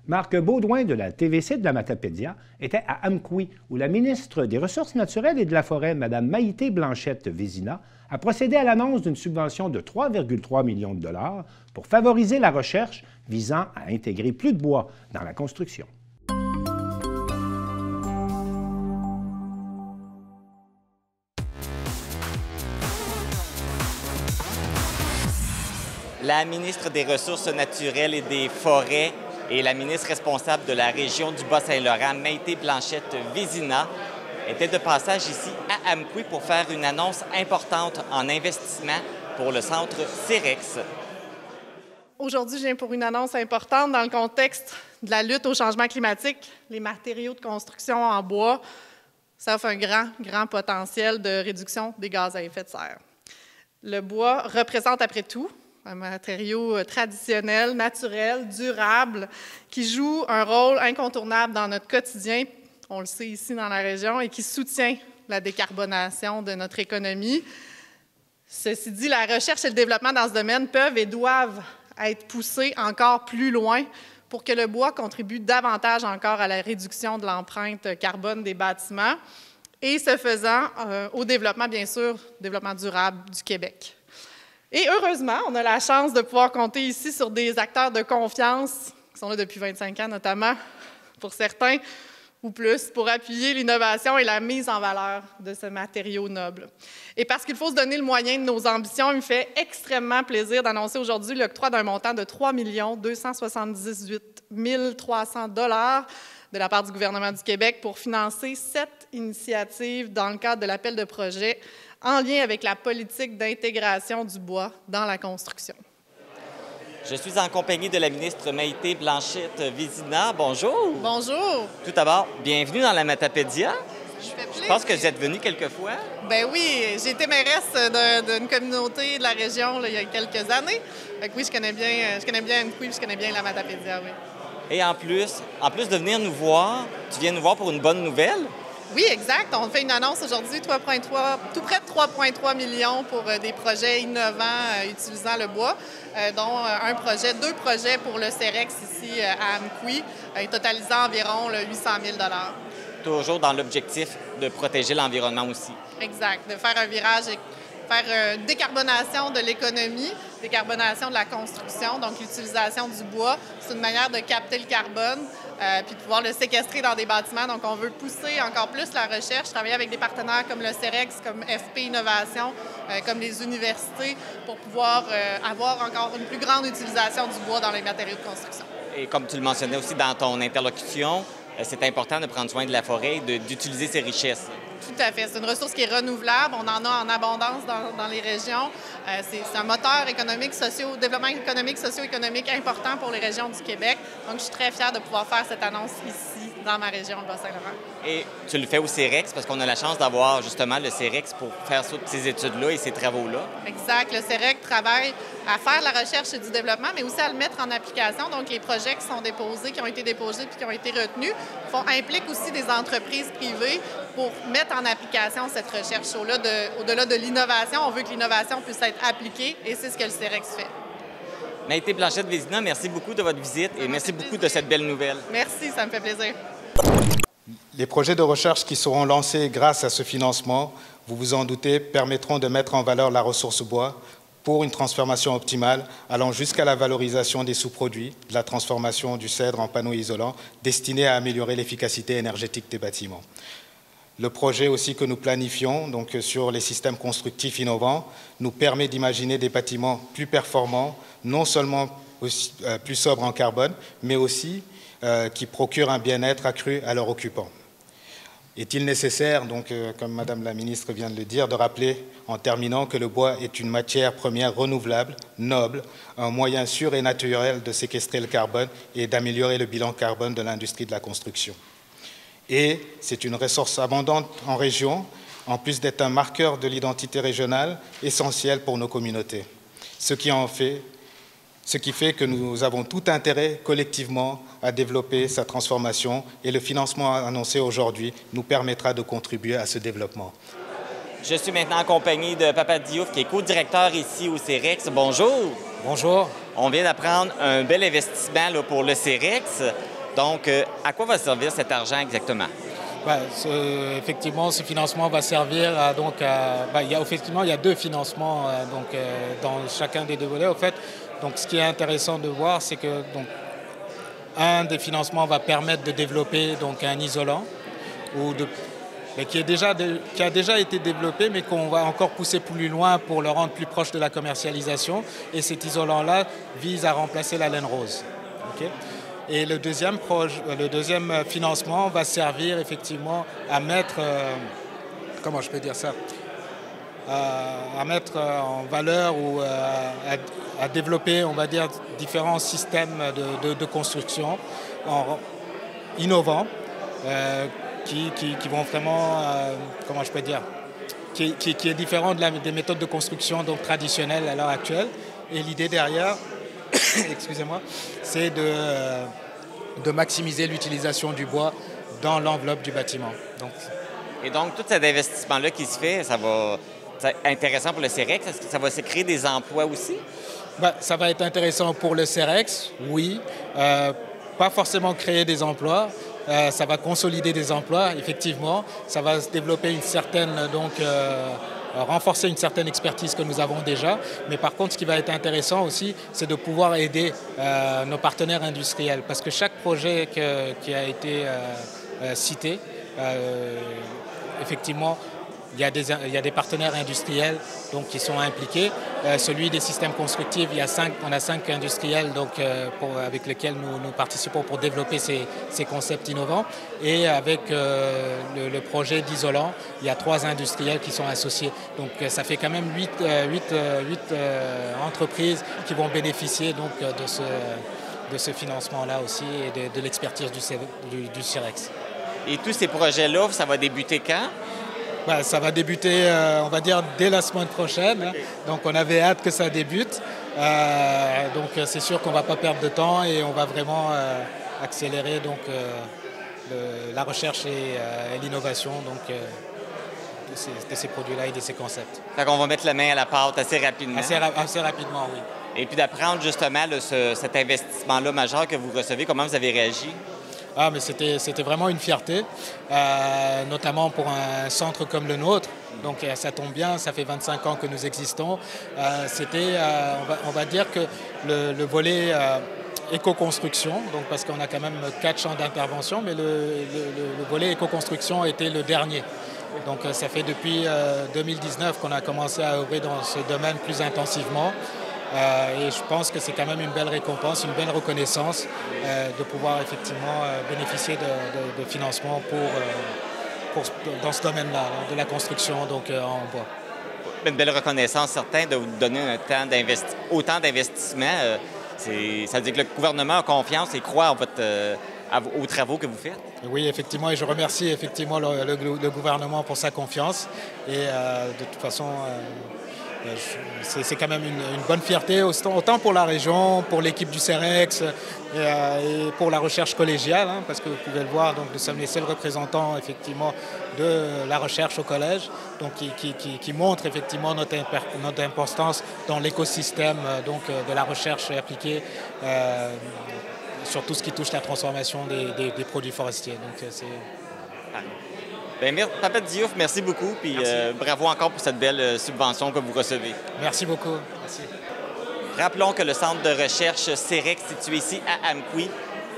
Marc Baudouin de la TVC de la Matapédia était à Amqui, où la ministre des Ressources naturelles et de la Forêt, Mme Maïté Blanchette-Vézina, a procédé à l'annonce d'une subvention de 3,3 millions de dollars pour favoriser la recherche visant à intégrer plus de bois dans la construction. La ministre des Ressources naturelles et des Forêts et la ministre responsable de la région du Bas-Saint-Laurent, Maïté Blanchette-Vézina, était de passage ici à Amqui pour faire une annonce importante en investissement pour le centre CEREX. Aujourd'hui, je viens pour une annonce importante dans le contexte de la lutte au changement climatique. Les matériaux de construction en bois, ça offre un grand potentiel de réduction des gaz à effet de serre. Le bois représente après tout un matériau traditionnel, naturel, durable, qui joue un rôle incontournable dans notre quotidien, on le sait ici dans la région, et qui soutient la décarbonation de notre économie. Ceci dit, la recherche et le développement dans ce domaine peuvent et doivent être poussés encore plus loin pour que le bois contribue davantage encore à la réduction de l'empreinte carbone des bâtiments et, ce faisant, au développement, bien sûr, développement durable du Québec. Et heureusement, on a la chance de pouvoir compter ici sur des acteurs de confiance, qui sont là depuis 25 ans notamment, pour certains, ou plus, pour appuyer l'innovation et la mise en valeur de ce matériau noble. Et parce qu'il faut se donner le moyen de nos ambitions, il me fait extrêmement plaisir d'annoncer aujourd'hui l'octroi d'un montant de 3 278 300 $ de la part du gouvernement du Québec pour financer 7 initiatives dans le cadre de l'appel de projet en lien avec la politique d'intégration du bois dans la construction. Je suis en compagnie de la ministre Maïté Blanchette-Vézina. Bonjour. Bonjour. Tout d'abord, bienvenue dans la Matapédia. Je pense que vous êtes venue quelques fois. Ben oui, j'ai été mairesse d'une communauté de la région là, il y a quelques années. Fait que oui, je connais bien Amqui, je connais bien la Matapédia, oui. Et en plus de venir nous voir, tu viens nous voir pour une bonne nouvelle. Oui, exact. On fait une annonce aujourd'hui, tout près de 3,3 millions pour des projets innovants utilisant le bois, dont deux projets pour le CEREX ici à Amqui, totalisant environ 800 000 $. Toujours dans l'objectif de protéger l'environnement aussi. Exact, de faire un virage et faire décarbonation de l'économie, décarbonation de la construction, donc l'utilisation du bois. C'est une manière de capter le carbone puis de pouvoir le séquestrer dans des bâtiments. Donc, on veut pousser encore plus la recherche, travailler avec des partenaires comme le CEREX, comme FP Innovation, comme les universités, pour pouvoir avoir encore une plus grande utilisation du bois dans les matériaux de construction. Et comme tu le mentionnais aussi dans ton interlocution, c'est important de prendre soin de la forêt et d'utiliser ses richesses. Tout à fait. C'est une ressource qui est renouvelable. On en a en abondance dans les régions. C'est un moteur économique, développement économique, socio-économique important pour les régions du Québec. Donc, je suis très fière de pouvoir faire cette annonce ici, dans ma région, le Bas-Saint-Laurent. Et tu le fais au CEREX parce qu'on a la chance d'avoir justement le CEREX pour faire toutes ces études-là et ces travaux-là. Exact. Le CEREX travaille à faire la recherche et du développement, mais aussi à le mettre en application. Donc, les projets qui sont déposés, qui ont été déposés puis qui ont été retenus, impliquent aussi des entreprises privées pour mettre en application cette recherche. Au-delà de l'innovation, on veut que l'innovation puisse être appliquée et c'est ce que le CEREX fait. Maïté Blanchette-Vézina, merci beaucoup de votre visite et merci beaucoup de cette belle nouvelle. Merci, ça me fait plaisir. Les projets de recherche qui seront lancés grâce à ce financement, vous vous en doutez, permettront de mettre en valeur la ressource bois pour une transformation optimale allant jusqu'à la valorisation des sous-produits, de la transformation du cèdre en panneaux isolants destinés à améliorer l'efficacité énergétique des bâtiments. Le projet aussi que nous planifions donc sur les systèmes constructifs innovants nous permet d'imaginer des bâtiments plus performants, non seulement aussi, plus sobres en carbone, mais aussi qui procurent un bien-être accru à leurs occupants. Est-il nécessaire, donc, comme Madame la Ministre vient de le dire, de rappeler en terminant que le bois est une matière première renouvelable, noble, un moyen sûr et naturel de séquestrer le carbone et d'améliorer le bilan carbone de l'industrie de la construction. Et c'est une ressource abondante en région, en plus d'être un marqueur de l'identité régionale essentiel pour nos communautés. Ce qui fait que nous avons tout intérêt collectivement à développer sa transformation et le financement annoncé aujourd'hui nous permettra de contribuer à ce développement. Je suis maintenant en compagnie de Papa Diouf, qui est co-directeur ici au CEREX. Bonjour. Bonjour. On vient d'apprendre un bel investissement là, pour le CEREX. Donc, à quoi va servir cet argent exactement? Effectivement, ce financement va servir il y a deux financements dans chacun des deux volets. En fait, donc, ce qui est intéressant de voir, c'est que un des financements va permettre de développer un isolant qui a déjà été développé, mais qu'on va encore pousser plus loin pour le rendre plus proche de la commercialisation. Et cet isolant-là vise à remplacer la laine rose. Okay. Et le deuxième financement va servir effectivement à mettre, à mettre en valeur ou à développer, on va dire, différents systèmes de construction innovants qui vont vraiment, qui est différent des méthodes de construction traditionnelles à l'heure actuelle. Et l'idée derrière, excusez-moi, c'est de maximiser l'utilisation du bois dans l'enveloppe du bâtiment. Et donc, tout cet investissement-là qui se fait, c'est intéressant pour le CEREX. Est-ce que ça va se créer des emplois aussi? Ça va être intéressant pour le CEREX, oui. Pas forcément créer des emplois. Ça va consolider des emplois, effectivement. Ça va se développer une certaine, renforcer une certaine expertise que nous avons déjà. Mais par contre, ce qui va être intéressant aussi, c'est de pouvoir aider nos partenaires industriels. Parce que chaque projet qui a été cité, effectivement, il y a des partenaires industriels qui sont impliqués. Celui des systèmes constructifs, on a 5 industriels avec lesquels nous participons pour développer ces concepts innovants. Et avec le projet d'isolant, il y a 3 industriels qui sont associés. Donc ça fait quand même 8 entreprises qui vont bénéficier de ce financement-là aussi et de l'expertise du CEREX. Et tous ces projets-là, ça va débuter quand? Ça va débuter, on va dire, dès la semaine prochaine. Okay. Donc, on avait hâte que ça débute. Donc, c'est sûr qu'on ne va pas perdre de temps et on va vraiment accélérer la recherche et l'innovation de ces produits-là et de ces concepts. Fait qu'on va mettre la main à la pâte assez rapidement. Assez rapidement, oui. Et puis d'apprendre justement cet investissement-là majeur que vous recevez, comment vous avez réagi? Mais c'était vraiment une fierté, notamment pour un centre comme le nôtre. Donc ça tombe bien, ça fait 25 ans que nous existons. On va dire que le volet éco-construction, parce qu'on a quand même 4 champs d'intervention, mais le volet éco-construction était le dernier. Donc ça fait depuis 2019 qu'on a commencé à œuvrer dans ce domaine plus intensivement. Et je pense que c'est quand même une belle récompense, une belle reconnaissance de pouvoir effectivement bénéficier de financement dans ce domaine-là, de la construction donc, en bois. Une belle reconnaissance, certain, de vous donner autant d'investissement. Ça veut dire que le gouvernement a confiance et croit aux travaux que vous faites? Oui, effectivement, et je remercie effectivement le gouvernement pour sa confiance. Et de toute façon, c'est quand même une bonne fierté, autant pour la région, pour l'équipe du CEREX et pour la recherche collégiale, hein, parce que vous pouvez le voir, donc, nous sommes les seuls représentants effectivement de la recherche au collège, donc qui montre effectivement notre importance dans l'écosystème de la recherche appliquée sur tout ce qui touche la transformation des produits forestiers. Donc, Papet Diouf, merci beaucoup, puis bravo encore pour cette belle subvention que vous recevez. Merci beaucoup. Merci. Rappelons que le centre de recherche CEREX, situé ici à Amqui,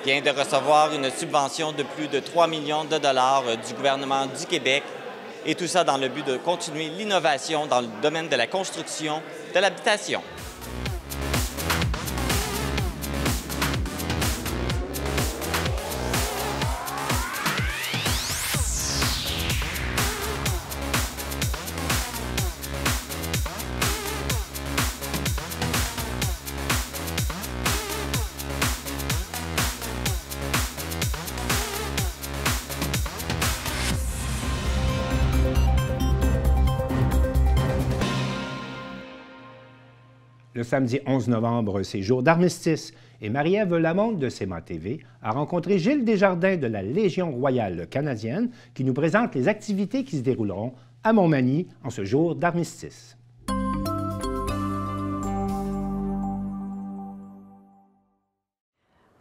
vient de recevoir une subvention de plus de 3 millions de dollars du gouvernement du Québec, et tout ça dans le but de continuer l'innovation dans le domaine de la construction, de l'habitation. Le samedi 11 novembre, c'est jour d'armistice et Marie-Ève Lamonde de CEMA TV a rencontré Gilles Desjardins de la Légion royale canadienne qui nous présente les activités qui se dérouleront à Montmagny en ce jour d'armistice.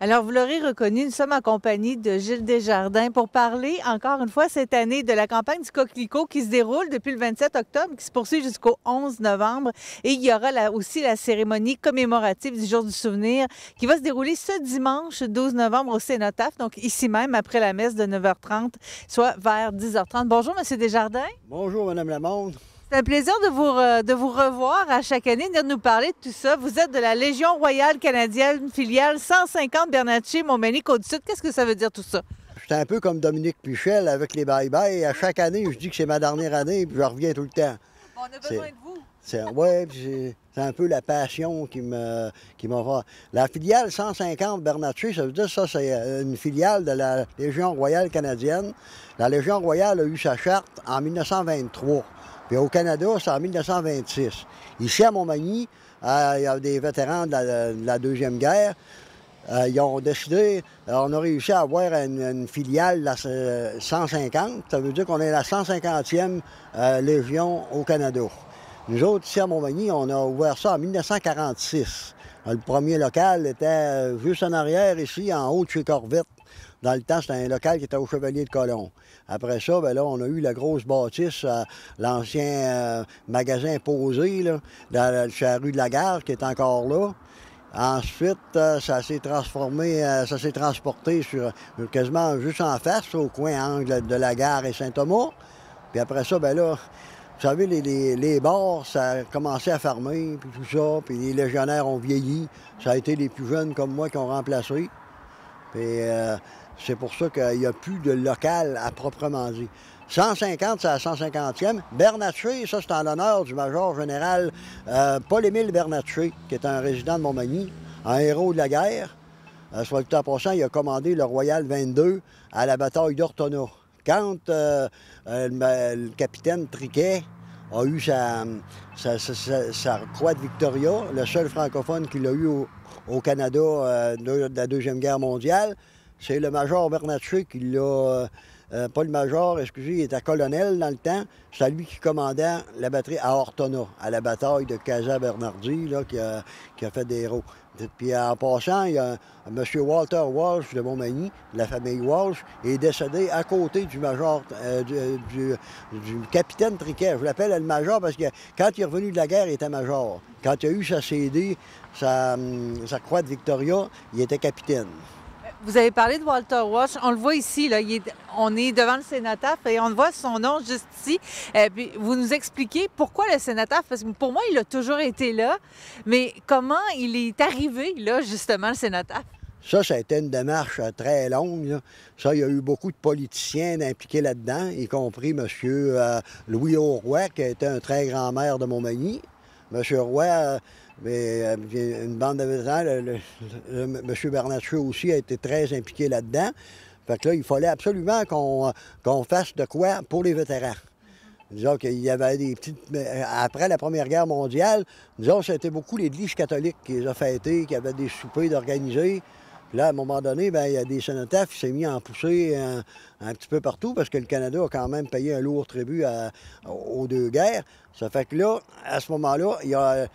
Alors, vous l'aurez reconnu, nous sommes en compagnie de Gilles Desjardins pour parler, encore une fois, cette année de la campagne du Coquelicot qui se déroule depuis le 27 octobre, qui se poursuit jusqu'au 11 novembre. Et il y aura aussi la cérémonie commémorative du Jour du souvenir qui va se dérouler ce dimanche 12 novembre au Cénotaphe, donc ici même, après la messe de 9h30, soit vers 10h30. Bonjour, M. Desjardins. Bonjour, Mme Lamonde. C'est un plaisir de vous revoir à chaque année, de nous parler de tout ça. Vous êtes de la Légion royale canadienne, filiale 150 Bernatchez, Montmagny, Côte-du-Sud. Qu'est-ce que ça veut dire tout ça? Je suis un peu comme Dominique Pichel avec les bye-bye. À chaque année, je dis que c'est ma dernière année, puis je reviens tout le temps. On a besoin de vous. Oui, c'est un peu la passion qui m'a fait. La filiale 150 Bernatchez, ça veut dire ça, c'est une filiale de la Légion royale canadienne. La Légion royale a eu sa charte en 1923. Puis au Canada, c'est en 1926. Ici, à Montmagny, il y a des vétérans de la Deuxième Guerre. Ils ont décidé, on a réussi à avoir une filiale, la 150. Ça veut dire qu'on est la 150e Légion au Canada. Nous autres, ici à Montmagny, on a ouvert ça en 1946. Le premier local était juste en arrière, ici, en haut de chez Corvette. Dans le temps, c'était un local qui était au Chevalier de Colomb. Après ça, bien là, on a eu la grosse bâtisse, l'ancien magasin Posé, là, chez la rue de la Gare, qui est encore là. Ensuite, ça s'est transformé, ça s'est transporté quasiment juste en face, au coin angle de la Gare et Saint-Thomas. Puis après ça, bien là, vous savez, les bars, ça a commencé à fermer, puis tout ça, puis les légionnaires ont vieilli. Ça a été les plus jeunes comme moi qui ont remplacé. Puis c'est pour ça qu'il n'y a plus de local à proprement dit. 150, c'est la 150e. Bernatchez, ça, c'est en l'honneur du major général Paul-Émile Bernatchez, qui est un résident de Montmagny, un héros de la guerre. Soit le temps passant, il a commandé le Royal 22 à la bataille d'Ortona. Quand le capitaine Triquet a eu sa croix de Victoria, le seul francophone qu'il a eu au Canada de la Deuxième Guerre mondiale, c'est le major Bernatchez qui l'a... pas le major, excusez, il était colonel dans le temps. C'est lui qui commandait la batterie à Ortona, à la bataille de Casa-Bernardi, là, qui a fait des héros. Puis en passant, il y a M. Walter Walsh de Montmagny, de la famille Walsh, est décédé à côté du major, du capitaine Triquet. Je l'appelle le major parce que quand il est revenu de la guerre, il était major. Quand il a eu sa CD, sa croix de Victoria, il était capitaine. Vous avez parlé de Walter Walsh. On le voit ici, là. On est devant le cénotaphe et on voit son nom juste ici. Puis vous nous expliquez pourquoi le cénotaphe, parce que pour moi, il a toujours été là. Mais comment il est arrivé, là, justement, le cénotaphe? Ça a été une démarche très longue, là. Ça, il y a eu beaucoup de politiciens impliqués là-dedans, y compris M. Louis Auroy, qui était un très grand maire de Montmagny. M. Roy, une bande de vétérans, M. Bernatchez aussi a été très impliqué là-dedans. Fait que là, il fallait absolument qu'on fasse de quoi pour les vétérans. Disons qu'il y avait des petites... Après la Première Guerre mondiale, disons que c'était beaucoup l'Église catholique qui les a fêtés, qui avait des soupers d'organiser. Puis là, à un moment donné, bien, il y a des cénotaphes qui s'est mis à en pousser un petit peu partout parce que le Canada a quand même payé un lourd tribut aux deux guerres. Ça fait que là, à ce moment-là, il y a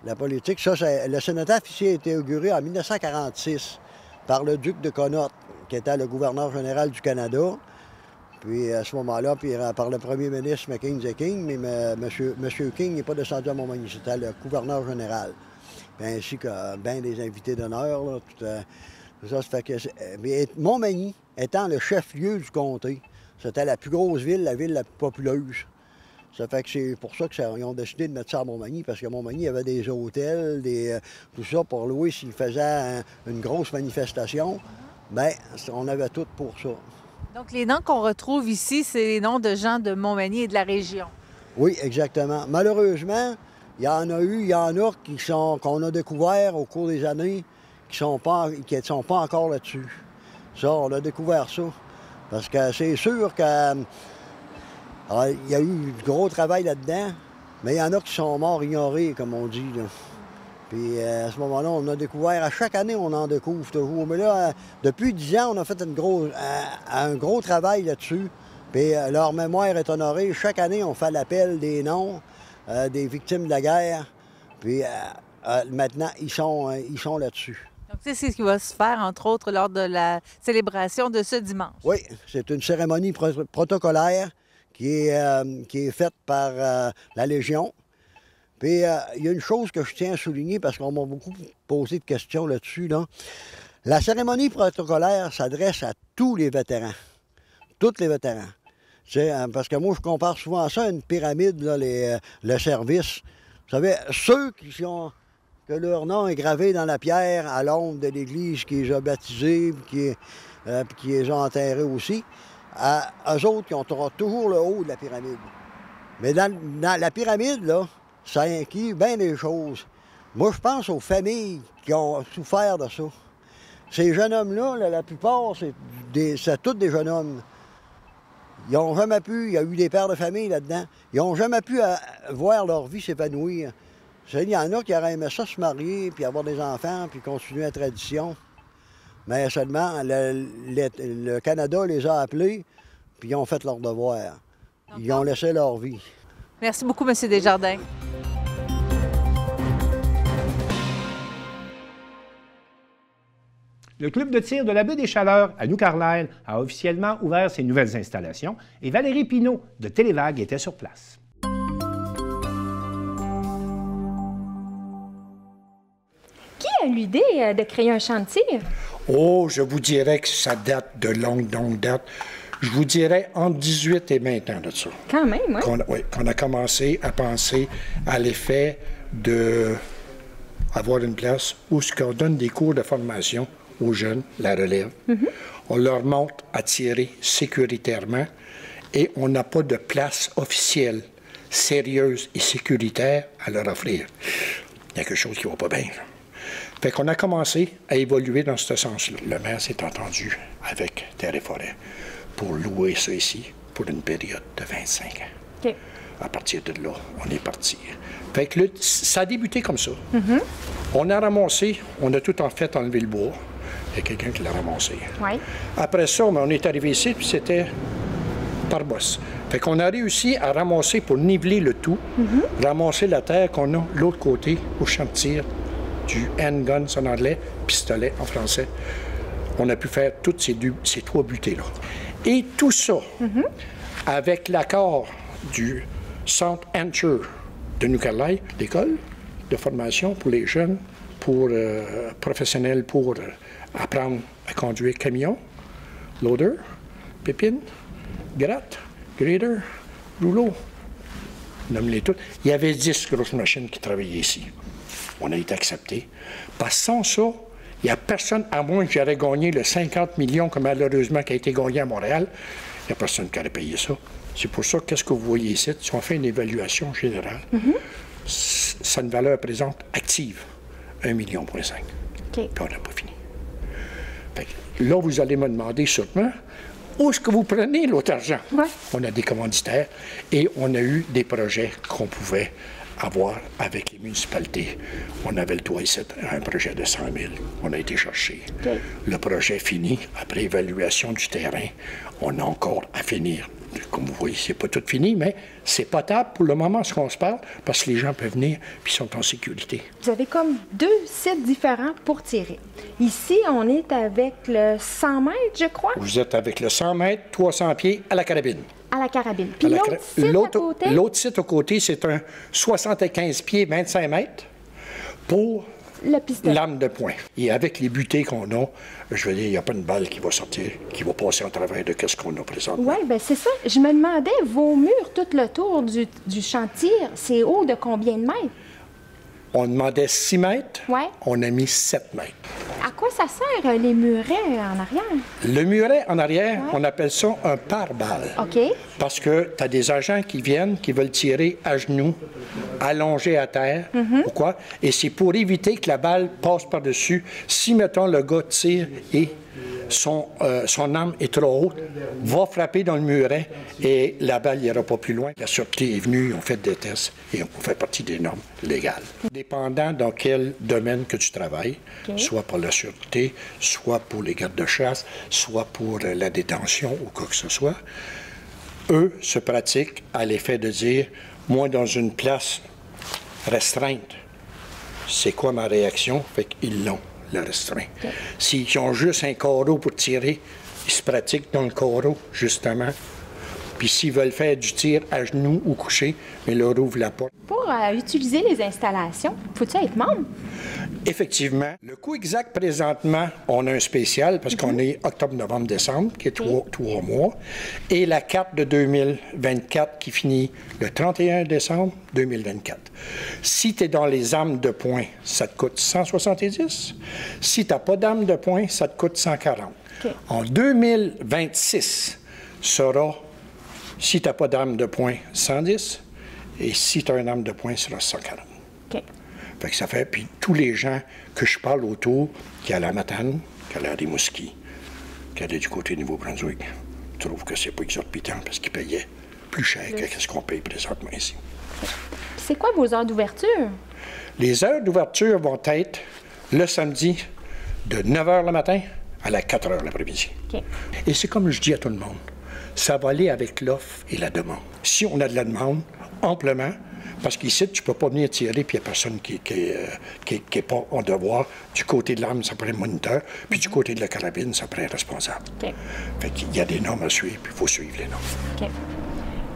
la politique. Ça, le cénotaphe ici a été inauguré en 1946 par le duc de Connaught, qui était le gouverneur général du Canada. Puis à ce moment-là, puis par le premier ministre Mackenzie King, mais M. King n'est pas descendu à Montmagny, c'était le gouverneur général. Puis ainsi que bien des invités d'honneur, là, tout ça. Ça fait que, mais Montmagny étant le chef-lieu du comté, c'était la plus grosse ville, la ville la plus populeuse. Ça fait que c'est pour ça qu'ils ont décidé de mettre ça à Montmagny, parce que Montmagny, il y avait des hôtels, tout ça pour louer s'ils faisaient une grosse manifestation. Bien, on avait tout pour ça. Donc, les noms qu'on retrouve ici, c'est les noms de gens de Montmagny et de la région. Oui, exactement. Malheureusement, il y en a qu'on a découvert au cours des années qui ne sont pas encore là-dessus. Ça, on a découvert ça. Parce que c'est sûr qu'il y a eu du gros travail là-dedans, mais il y en a qui sont morts ignorés, comme on dit, là. Puis à ce moment-là, on a découvert, à chaque année, on en découvre toujours. Mais là, depuis 10 ans, on a fait un gros travail là-dessus. Puis leur mémoire est honorée. Chaque année, on fait l'appel des noms des victimes de la guerre. Puis maintenant, ils sont là-dessus. Donc, c'est ce qui va se faire, entre autres, lors de la célébration de ce dimanche. Oui, c'est une cérémonie protocolaire qui est faite par la Légion. Puis, il y a une chose que je tiens à souligner, parce qu'on m'a beaucoup posé de questions là-dessus, là. La cérémonie protocolaire s'adresse à tous les vétérans. Tous les vétérans. Parce que moi, je compare souvent ça à une pyramide, là, le service. Vous savez, ceux que leur nom est gravé dans la pierre à l'ombre de l'Église qui les a baptisés, puis qui les a enterrés aussi, eux autres, qui ont toujours le haut de la pyramide. Mais dans la pyramide, là, ça inclut bien des choses. Moi, je pense aux familles qui ont souffert de ça. Ces jeunes hommes-là, la plupart, c'est tous des jeunes hommes. Ils n'ont jamais pu, il y a eu des pères de famille là-dedans, ils n'ont jamais pu voir leur vie s'épanouir. Il y en a qui auraient aimé ça se marier, puis avoir des enfants, puis continuer la tradition. Mais seulement, le Canada les a appelés, puis ils ont fait leur devoir. Ils ont laissé leur vie. Merci beaucoup, M. Desjardins. Le club de tir de la baie des Chaleurs à New Carlisle a officiellement ouvert ses nouvelles installations et Valérie Pinault de Télévague était sur place. Qui a eu l'idée de créer un champ de tir? Oh, je vous dirais que ça date de longue date. Je vous dirais entre 18 et 20 ans de ça. Quand même, oui. Qu'on a commencé à penser à l'effet d'avoir une place où on donne des cours de formation aux jeunes, la relève. On leur montre à tirer sécuritairement et on n'a pas de place officielle, sérieuse et sécuritaire à leur offrir. Il y a quelque chose qui ne va pas bien. Fait qu'on a commencé à évoluer dans ce sens-là. Le maire s'est entendu avec Terre et Forêt pour louer ça ici pour une période de 25 ans. OK. À partir de là, on est parti. Fait que ça a débuté comme ça. On a ramassé, on a tout en fait enlevé le bois. Il y a quelqu'un qui l'a ramassé. Oui. Après ça, on est arrivé ici, puis c'était par bosse. Fait qu'on a réussi à ramasser pour niveler le tout, ramasser la terre qu'on a l'autre côté au champ de tir du handgun en anglais, pistolet en français. On a pu faire tous ces trois butées-là. Et tout ça, avec l'accord du Centre Ancher de New Carlisle, l'école de formation pour les jeunes professionnels pour apprendre à conduire camion, loader, pépine, gratte, grader, rouleau. Nomme-les toutes. Il y avait 10 grosses machines qui travaillaient ici. On a été acceptés. Parce que sans ça, il n'y a personne, à moins que j'aurais gagné le 50 millions que malheureusement qui a été gagné à Montréal, il n'y a personne qui aurait payé ça. C'est pour ça, qu'est-ce que vous voyez ici? Si on fait une évaluation générale, ça a une valeur présente active, 1,5 million. Puis on n'a pas fini. Fait que là, vous allez me demander sûrement, où est-ce que vous prenez l'autre argent? On a des commanditaires et on a eu des projets qu'on pouvait avoir avec les municipalités. On avait le toit ici, un projet de 100 000. On a été chercher. Le projet fini, après évaluation du terrain, on a encore à finir. Comme vous voyez, c'est pas tout fini, mais c'est potable pour le moment, ce qu'on se parle, parce que les gens peuvent venir et sont en sécurité. Vous avez comme 2 sites différents pour tirer. Ici, on est avec le 100 mètres, je crois. Vous êtes avec le 100 mètres, 300 pieds à la carabine. À la carabine. Puis l'autre site à côté? L'autre site à côté, c'est un 75 pieds, 25 mètres pour l'arme de poing. Et avec les butées qu'on a, je veux dire, il n'y a pas une balle qui va sortir, qui va passer au travers de ce qu'on a présentement. Oui, bien c'est ça. Je me demandais, vos murs tout le tour du chantier, c'est haut de combien de mètres? On demandait 6 mètres, on a mis 7 mètres. À quoi ça sert, les murets en arrière? Le muret en arrière, on appelle ça un pare-balles. OK. Parce que tu as des agents qui viennent, qui veulent tirer à genoux, allongés à terre. Pourquoi? Et c'est pour éviter que la balle passe par-dessus. Si, mettons, le gars tire et son arme est trop haute, va frapper dans le muret et la balle n'ira pas plus loin. La sûreté est venue, on fait des tests et on fait partie des normes légales. Dépendant dans quel domaine que tu travailles, soit pour la sûreté, soit pour les gardes de chasse, soit pour la détention ou quoi que ce soit, eux se pratiquent à l'effet de dire, moi dans une place restreinte, c'est quoi ma réaction? Fait qu'ils l'ont. La restreint. S'ils ont juste un carreau pour tirer, ils se pratiquent dans le carreau, justement. Puis s'ils veulent faire du tir à genoux ou couché, mais leur ouvre la porte. Pour utiliser les installations, faut-il être membre? Effectivement. Le coût exact, présentement, on a un spécial parce qu'on est octobre, novembre, décembre, qui est 3 mois. Et la carte de 2024 qui finit le 31 décembre 2024. Si tu es dans les armes de poing, ça te coûte 170. Si tu n'as pas d'armes de poing, ça te coûte 140. En 2026 sera, si tu n'as pas d'armes de poing, 110. Et si tu as une arme de poing, ça sera 140. Fait que ça fait, puis tous les gens que je parle autour, qui allaient à Matane, qui allaient à Rimouski, qui allaient du côté du Nouveau-Brunswick, trouvent que c'est pas exorbitant parce qu'ils payaient plus cher que ce qu'on paye présentement ici. C'est quoi vos heures d'ouverture? Les heures d'ouverture vont être le samedi de 9 h le matin à la 4 h l'après-midi. Et c'est comme je dis à tout le monde, ça va aller avec l'offre et la demande. Si on a de la demande, amplement, parce qu'ici, tu ne peux pas venir tirer, puis il n'y a personne qui n'est pas en devoir. Du côté de l'arme, ça prend un moniteur, puis du côté de la carabine, ça prend un responsable. Fait qu'il y a des normes à suivre, puis il faut suivre les normes.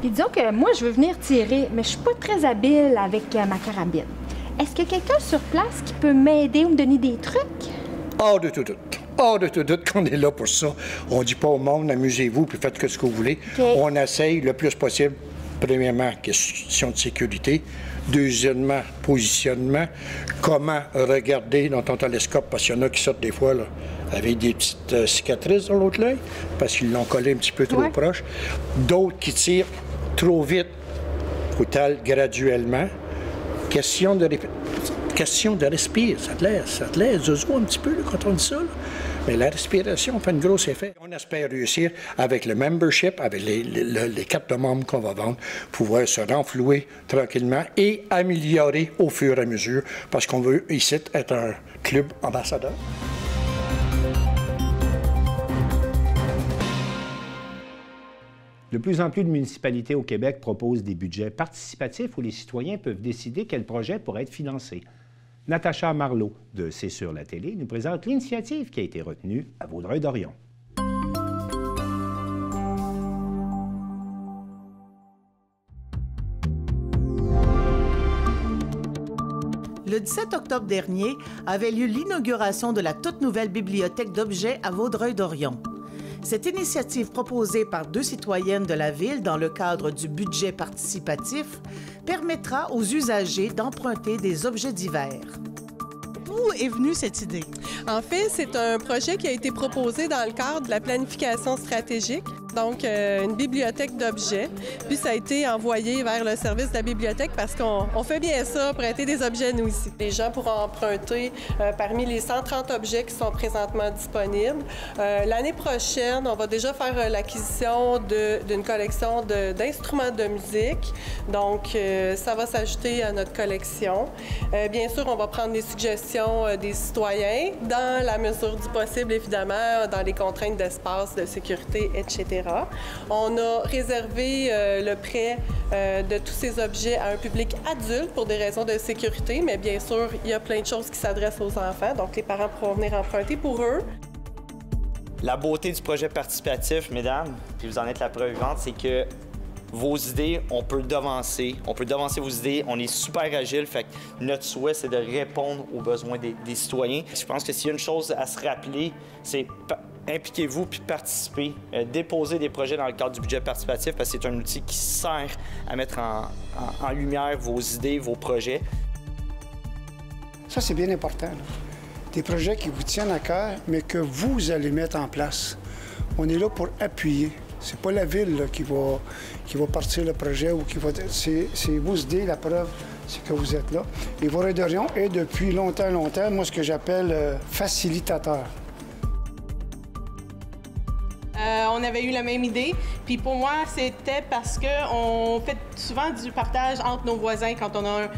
Puis disons que moi, je veux venir tirer, mais je ne suis pas très habile avec ma carabine. Est-ce qu'il y a quelqu'un sur place qui peut m'aider ou me donner des trucs? Hors de tout doute. Hors de tout doute qu'on est là pour ça. On ne dit pas au monde, amusez-vous, puis faites ce que vous voulez. On essaye le plus possible. Premièrement, question de sécurité. Deuxièmement, positionnement. Comment regarder dans ton télescope, parce qu'il y en a qui sortent des fois là, avec des petites cicatrices dans l'autre œil, parce qu'ils l'ont collé un petit peu trop proche. D'autres qui tirent trop vite, brutal, graduellement. Question de respirer. Ça te l'air zozo un petit peu là, quand on dit ça. Là. Mais la respiration fait un gros effet. On espère réussir avec le membership, avec les cartes de membres qu'on va vendre, pouvoir se renflouer tranquillement et améliorer au fur et à mesure, parce qu'on veut ici être un club ambassadeur. De plus en plus de municipalités au Québec proposent des budgets participatifs où les citoyens peuvent décider quel projet pourrait être financé. Natacha Marleau, de C'est sur la télé, nous présente l'initiative qui a été retenue à Vaudreuil-Dorion. Le 17 octobre dernier avait lieu l'inauguration de la toute nouvelle bibliothèque d'objets à Vaudreuil-Dorion. Cette initiative proposée par 2 citoyennes de la ville dans le cadre du budget participatif permettra aux usagers d'emprunter des objets divers. D'où est venue cette idée? En fait, c'est un projet qui a été proposé dans le cadre de la planification stratégique, donc une bibliothèque d'objets. Puis ça a été envoyé vers le service de la bibliothèque parce qu'on fait bien ça, prêter des objets nous ici. Les gens pourront emprunter parmi les 130 objets qui sont présentement disponibles. L'année prochaine, on va déjà faire l'acquisition d'une collection d'instruments de musique. Donc, ça va s'ajouter à notre collection. Bien sûr, on va prendre des suggestions des citoyens, dans la mesure du possible, évidemment, dans les contraintes d'espace, de sécurité, etc. On a réservé le prêt de tous ces objets à un public adulte pour des raisons de sécurité, mais bien sûr, il y a plein de choses qui s'adressent aux enfants, donc les parents pourront venir emprunter pour eux. La beauté du projet participatif, mesdames, puis vous en êtes la preuve vivante, c'est que vos idées, on peut devancer vos idées, on est super agile, fait que notre souhait, c'est de répondre aux besoins des citoyens. Je pense que s'il y a une chose à se rappeler, c'est impliquez-vous puis participez. Déposez des projets dans le cadre du budget participatif parce que c'est un outil qui sert à mettre en lumière vos idées, vos projets. Ça, c'est bien important, là. Des projets qui vous tiennent à cœur, mais que vous allez mettre en place. On est là pour appuyer. C'est pas la ville là, qui va partir le projet ou qui va... C'est vos idées, la preuve, c'est que vous êtes là. Et Vaudreuil-Dorion est depuis longtemps, moi, ce que j'appelle facilitateur. On avait eu la même idée. Puis pour moi, c'était parce qu'on fait souvent du partage entre nos voisins quand on a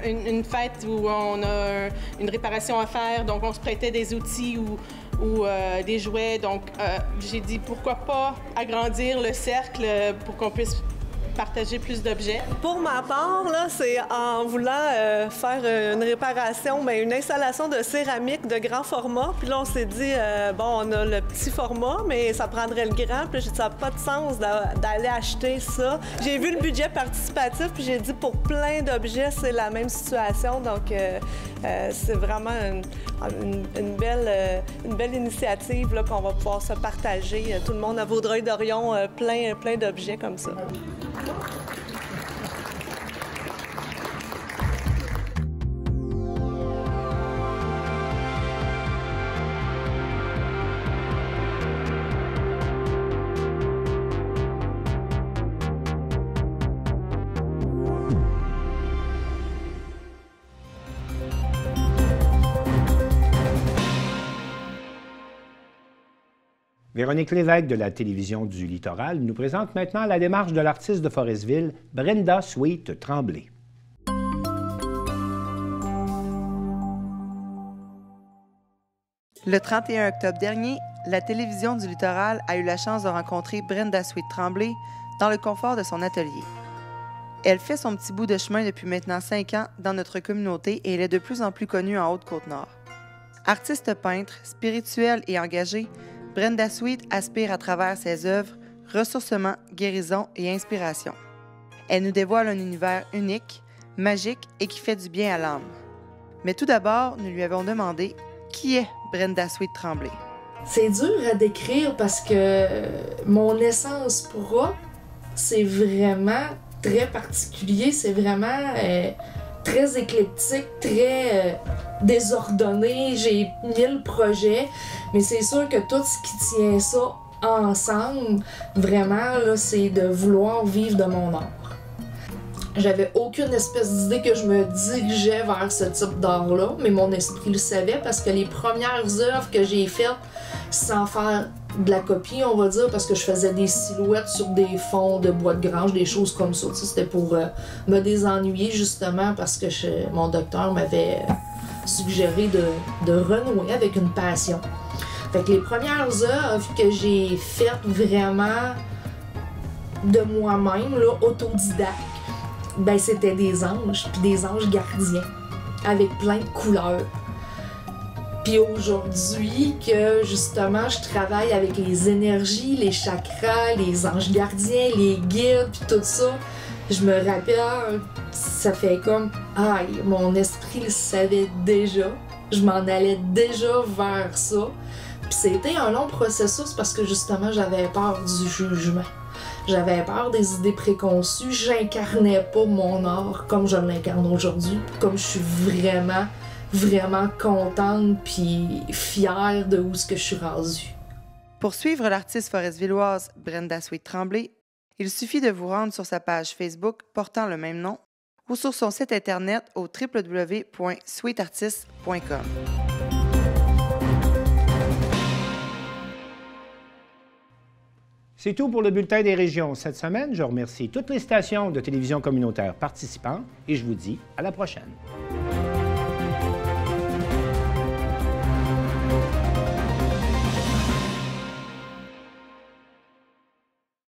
une fête où on a une réparation à faire. Donc, on se prêtait des outils ou des jouets. Donc, j'ai dit pourquoi pas agrandir le cercle pour qu'on puisse partager plus d'objets. Pour ma part, c'est en voulant faire une réparation, une installation de céramique de grand format. Puis là, on s'est dit, bon, on a le petit format, mais ça prendrait le grand. Puis j'ai dit, ça n'a pas de sens d'aller acheter ça. J'ai vu le budget participatif, puis j'ai dit, pour plein d'objets, c'est la même situation. Donc, c'est vraiment une belle initiative qu'on va pouvoir se partager. Tout le monde à Vaudreuil-Dorion, plein d'objets comme ça. Véronique Lévesque de la télévision du Littoral nous présente maintenant la démarche de l'artiste de Forestville, Brenda Sweet Tremblay. Le 31 octobre dernier, la télévision du Littoral a eu la chance de rencontrer Brenda Sweet Tremblay dans le confort de son atelier. Elle fait son petit bout de chemin depuis maintenant 5 ans dans notre communauté et elle est de plus en plus connue en Haute-Côte-Nord. Artiste peintre, spirituelle et engagée, Brenda Sweet aspire à travers ses œuvres ressourcement, guérison et inspiration. Elle nous dévoile un univers unique, magique et qui fait du bien à l'âme. Mais tout d'abord, nous lui avons demandé qui est Brenda Sweet Tremblay. C'est dur à décrire parce que mon essence propre, c'est vraiment très particulier, c'est vraiment très éclectique, très désordonné. J'ai 1000 projets, mais c'est sûr que tout ce qui tient ça ensemble, vraiment, là, c'est de vouloir vivre de mon art. J'avais aucune espèce d'idée que je me dirigeais vers ce type d'art-là, mais mon esprit le savait parce que les premières œuvres que j'ai faites sans faire de la copie, on va dire, parce que je faisais des silhouettes sur des fonds de bois de grange, des choses comme ça. C'était pour me désennuyer, justement, parce que mon docteur m'avait suggéré de renouer avec une passion. Fait que les premières œuvres que j'ai faites vraiment de moi-même, là, autodidacte, ben c'était des anges, puis des anges gardiens, avec plein de couleurs. Puis aujourd'hui, que justement, je travaille avec les énergies, les chakras, les anges gardiens, les guides, puis tout ça, je me rappelle, ça fait comme, aïe, mon esprit qui le savait déjà. Je m'en allais déjà vers ça. Puis c'était un long processus parce que justement, j'avais peur du jugement. J'avais peur des idées préconçues. J'incarnais pas mon art comme je l'incarne aujourd'hui. Comme je suis vraiment, vraiment contente puis fière de où ce que je suis rendue. Pour suivre l'artiste forestvilleoise Brenda Sweet-Tremblay, il suffit de vous rendre sur sa page Facebook portant le même nom ou sur son site internet au www.sweetartist.com. C'est tout pour le Bulletin des régions cette semaine. Je remercie toutes les stations de télévision communautaire participantes et je vous dis à la prochaine.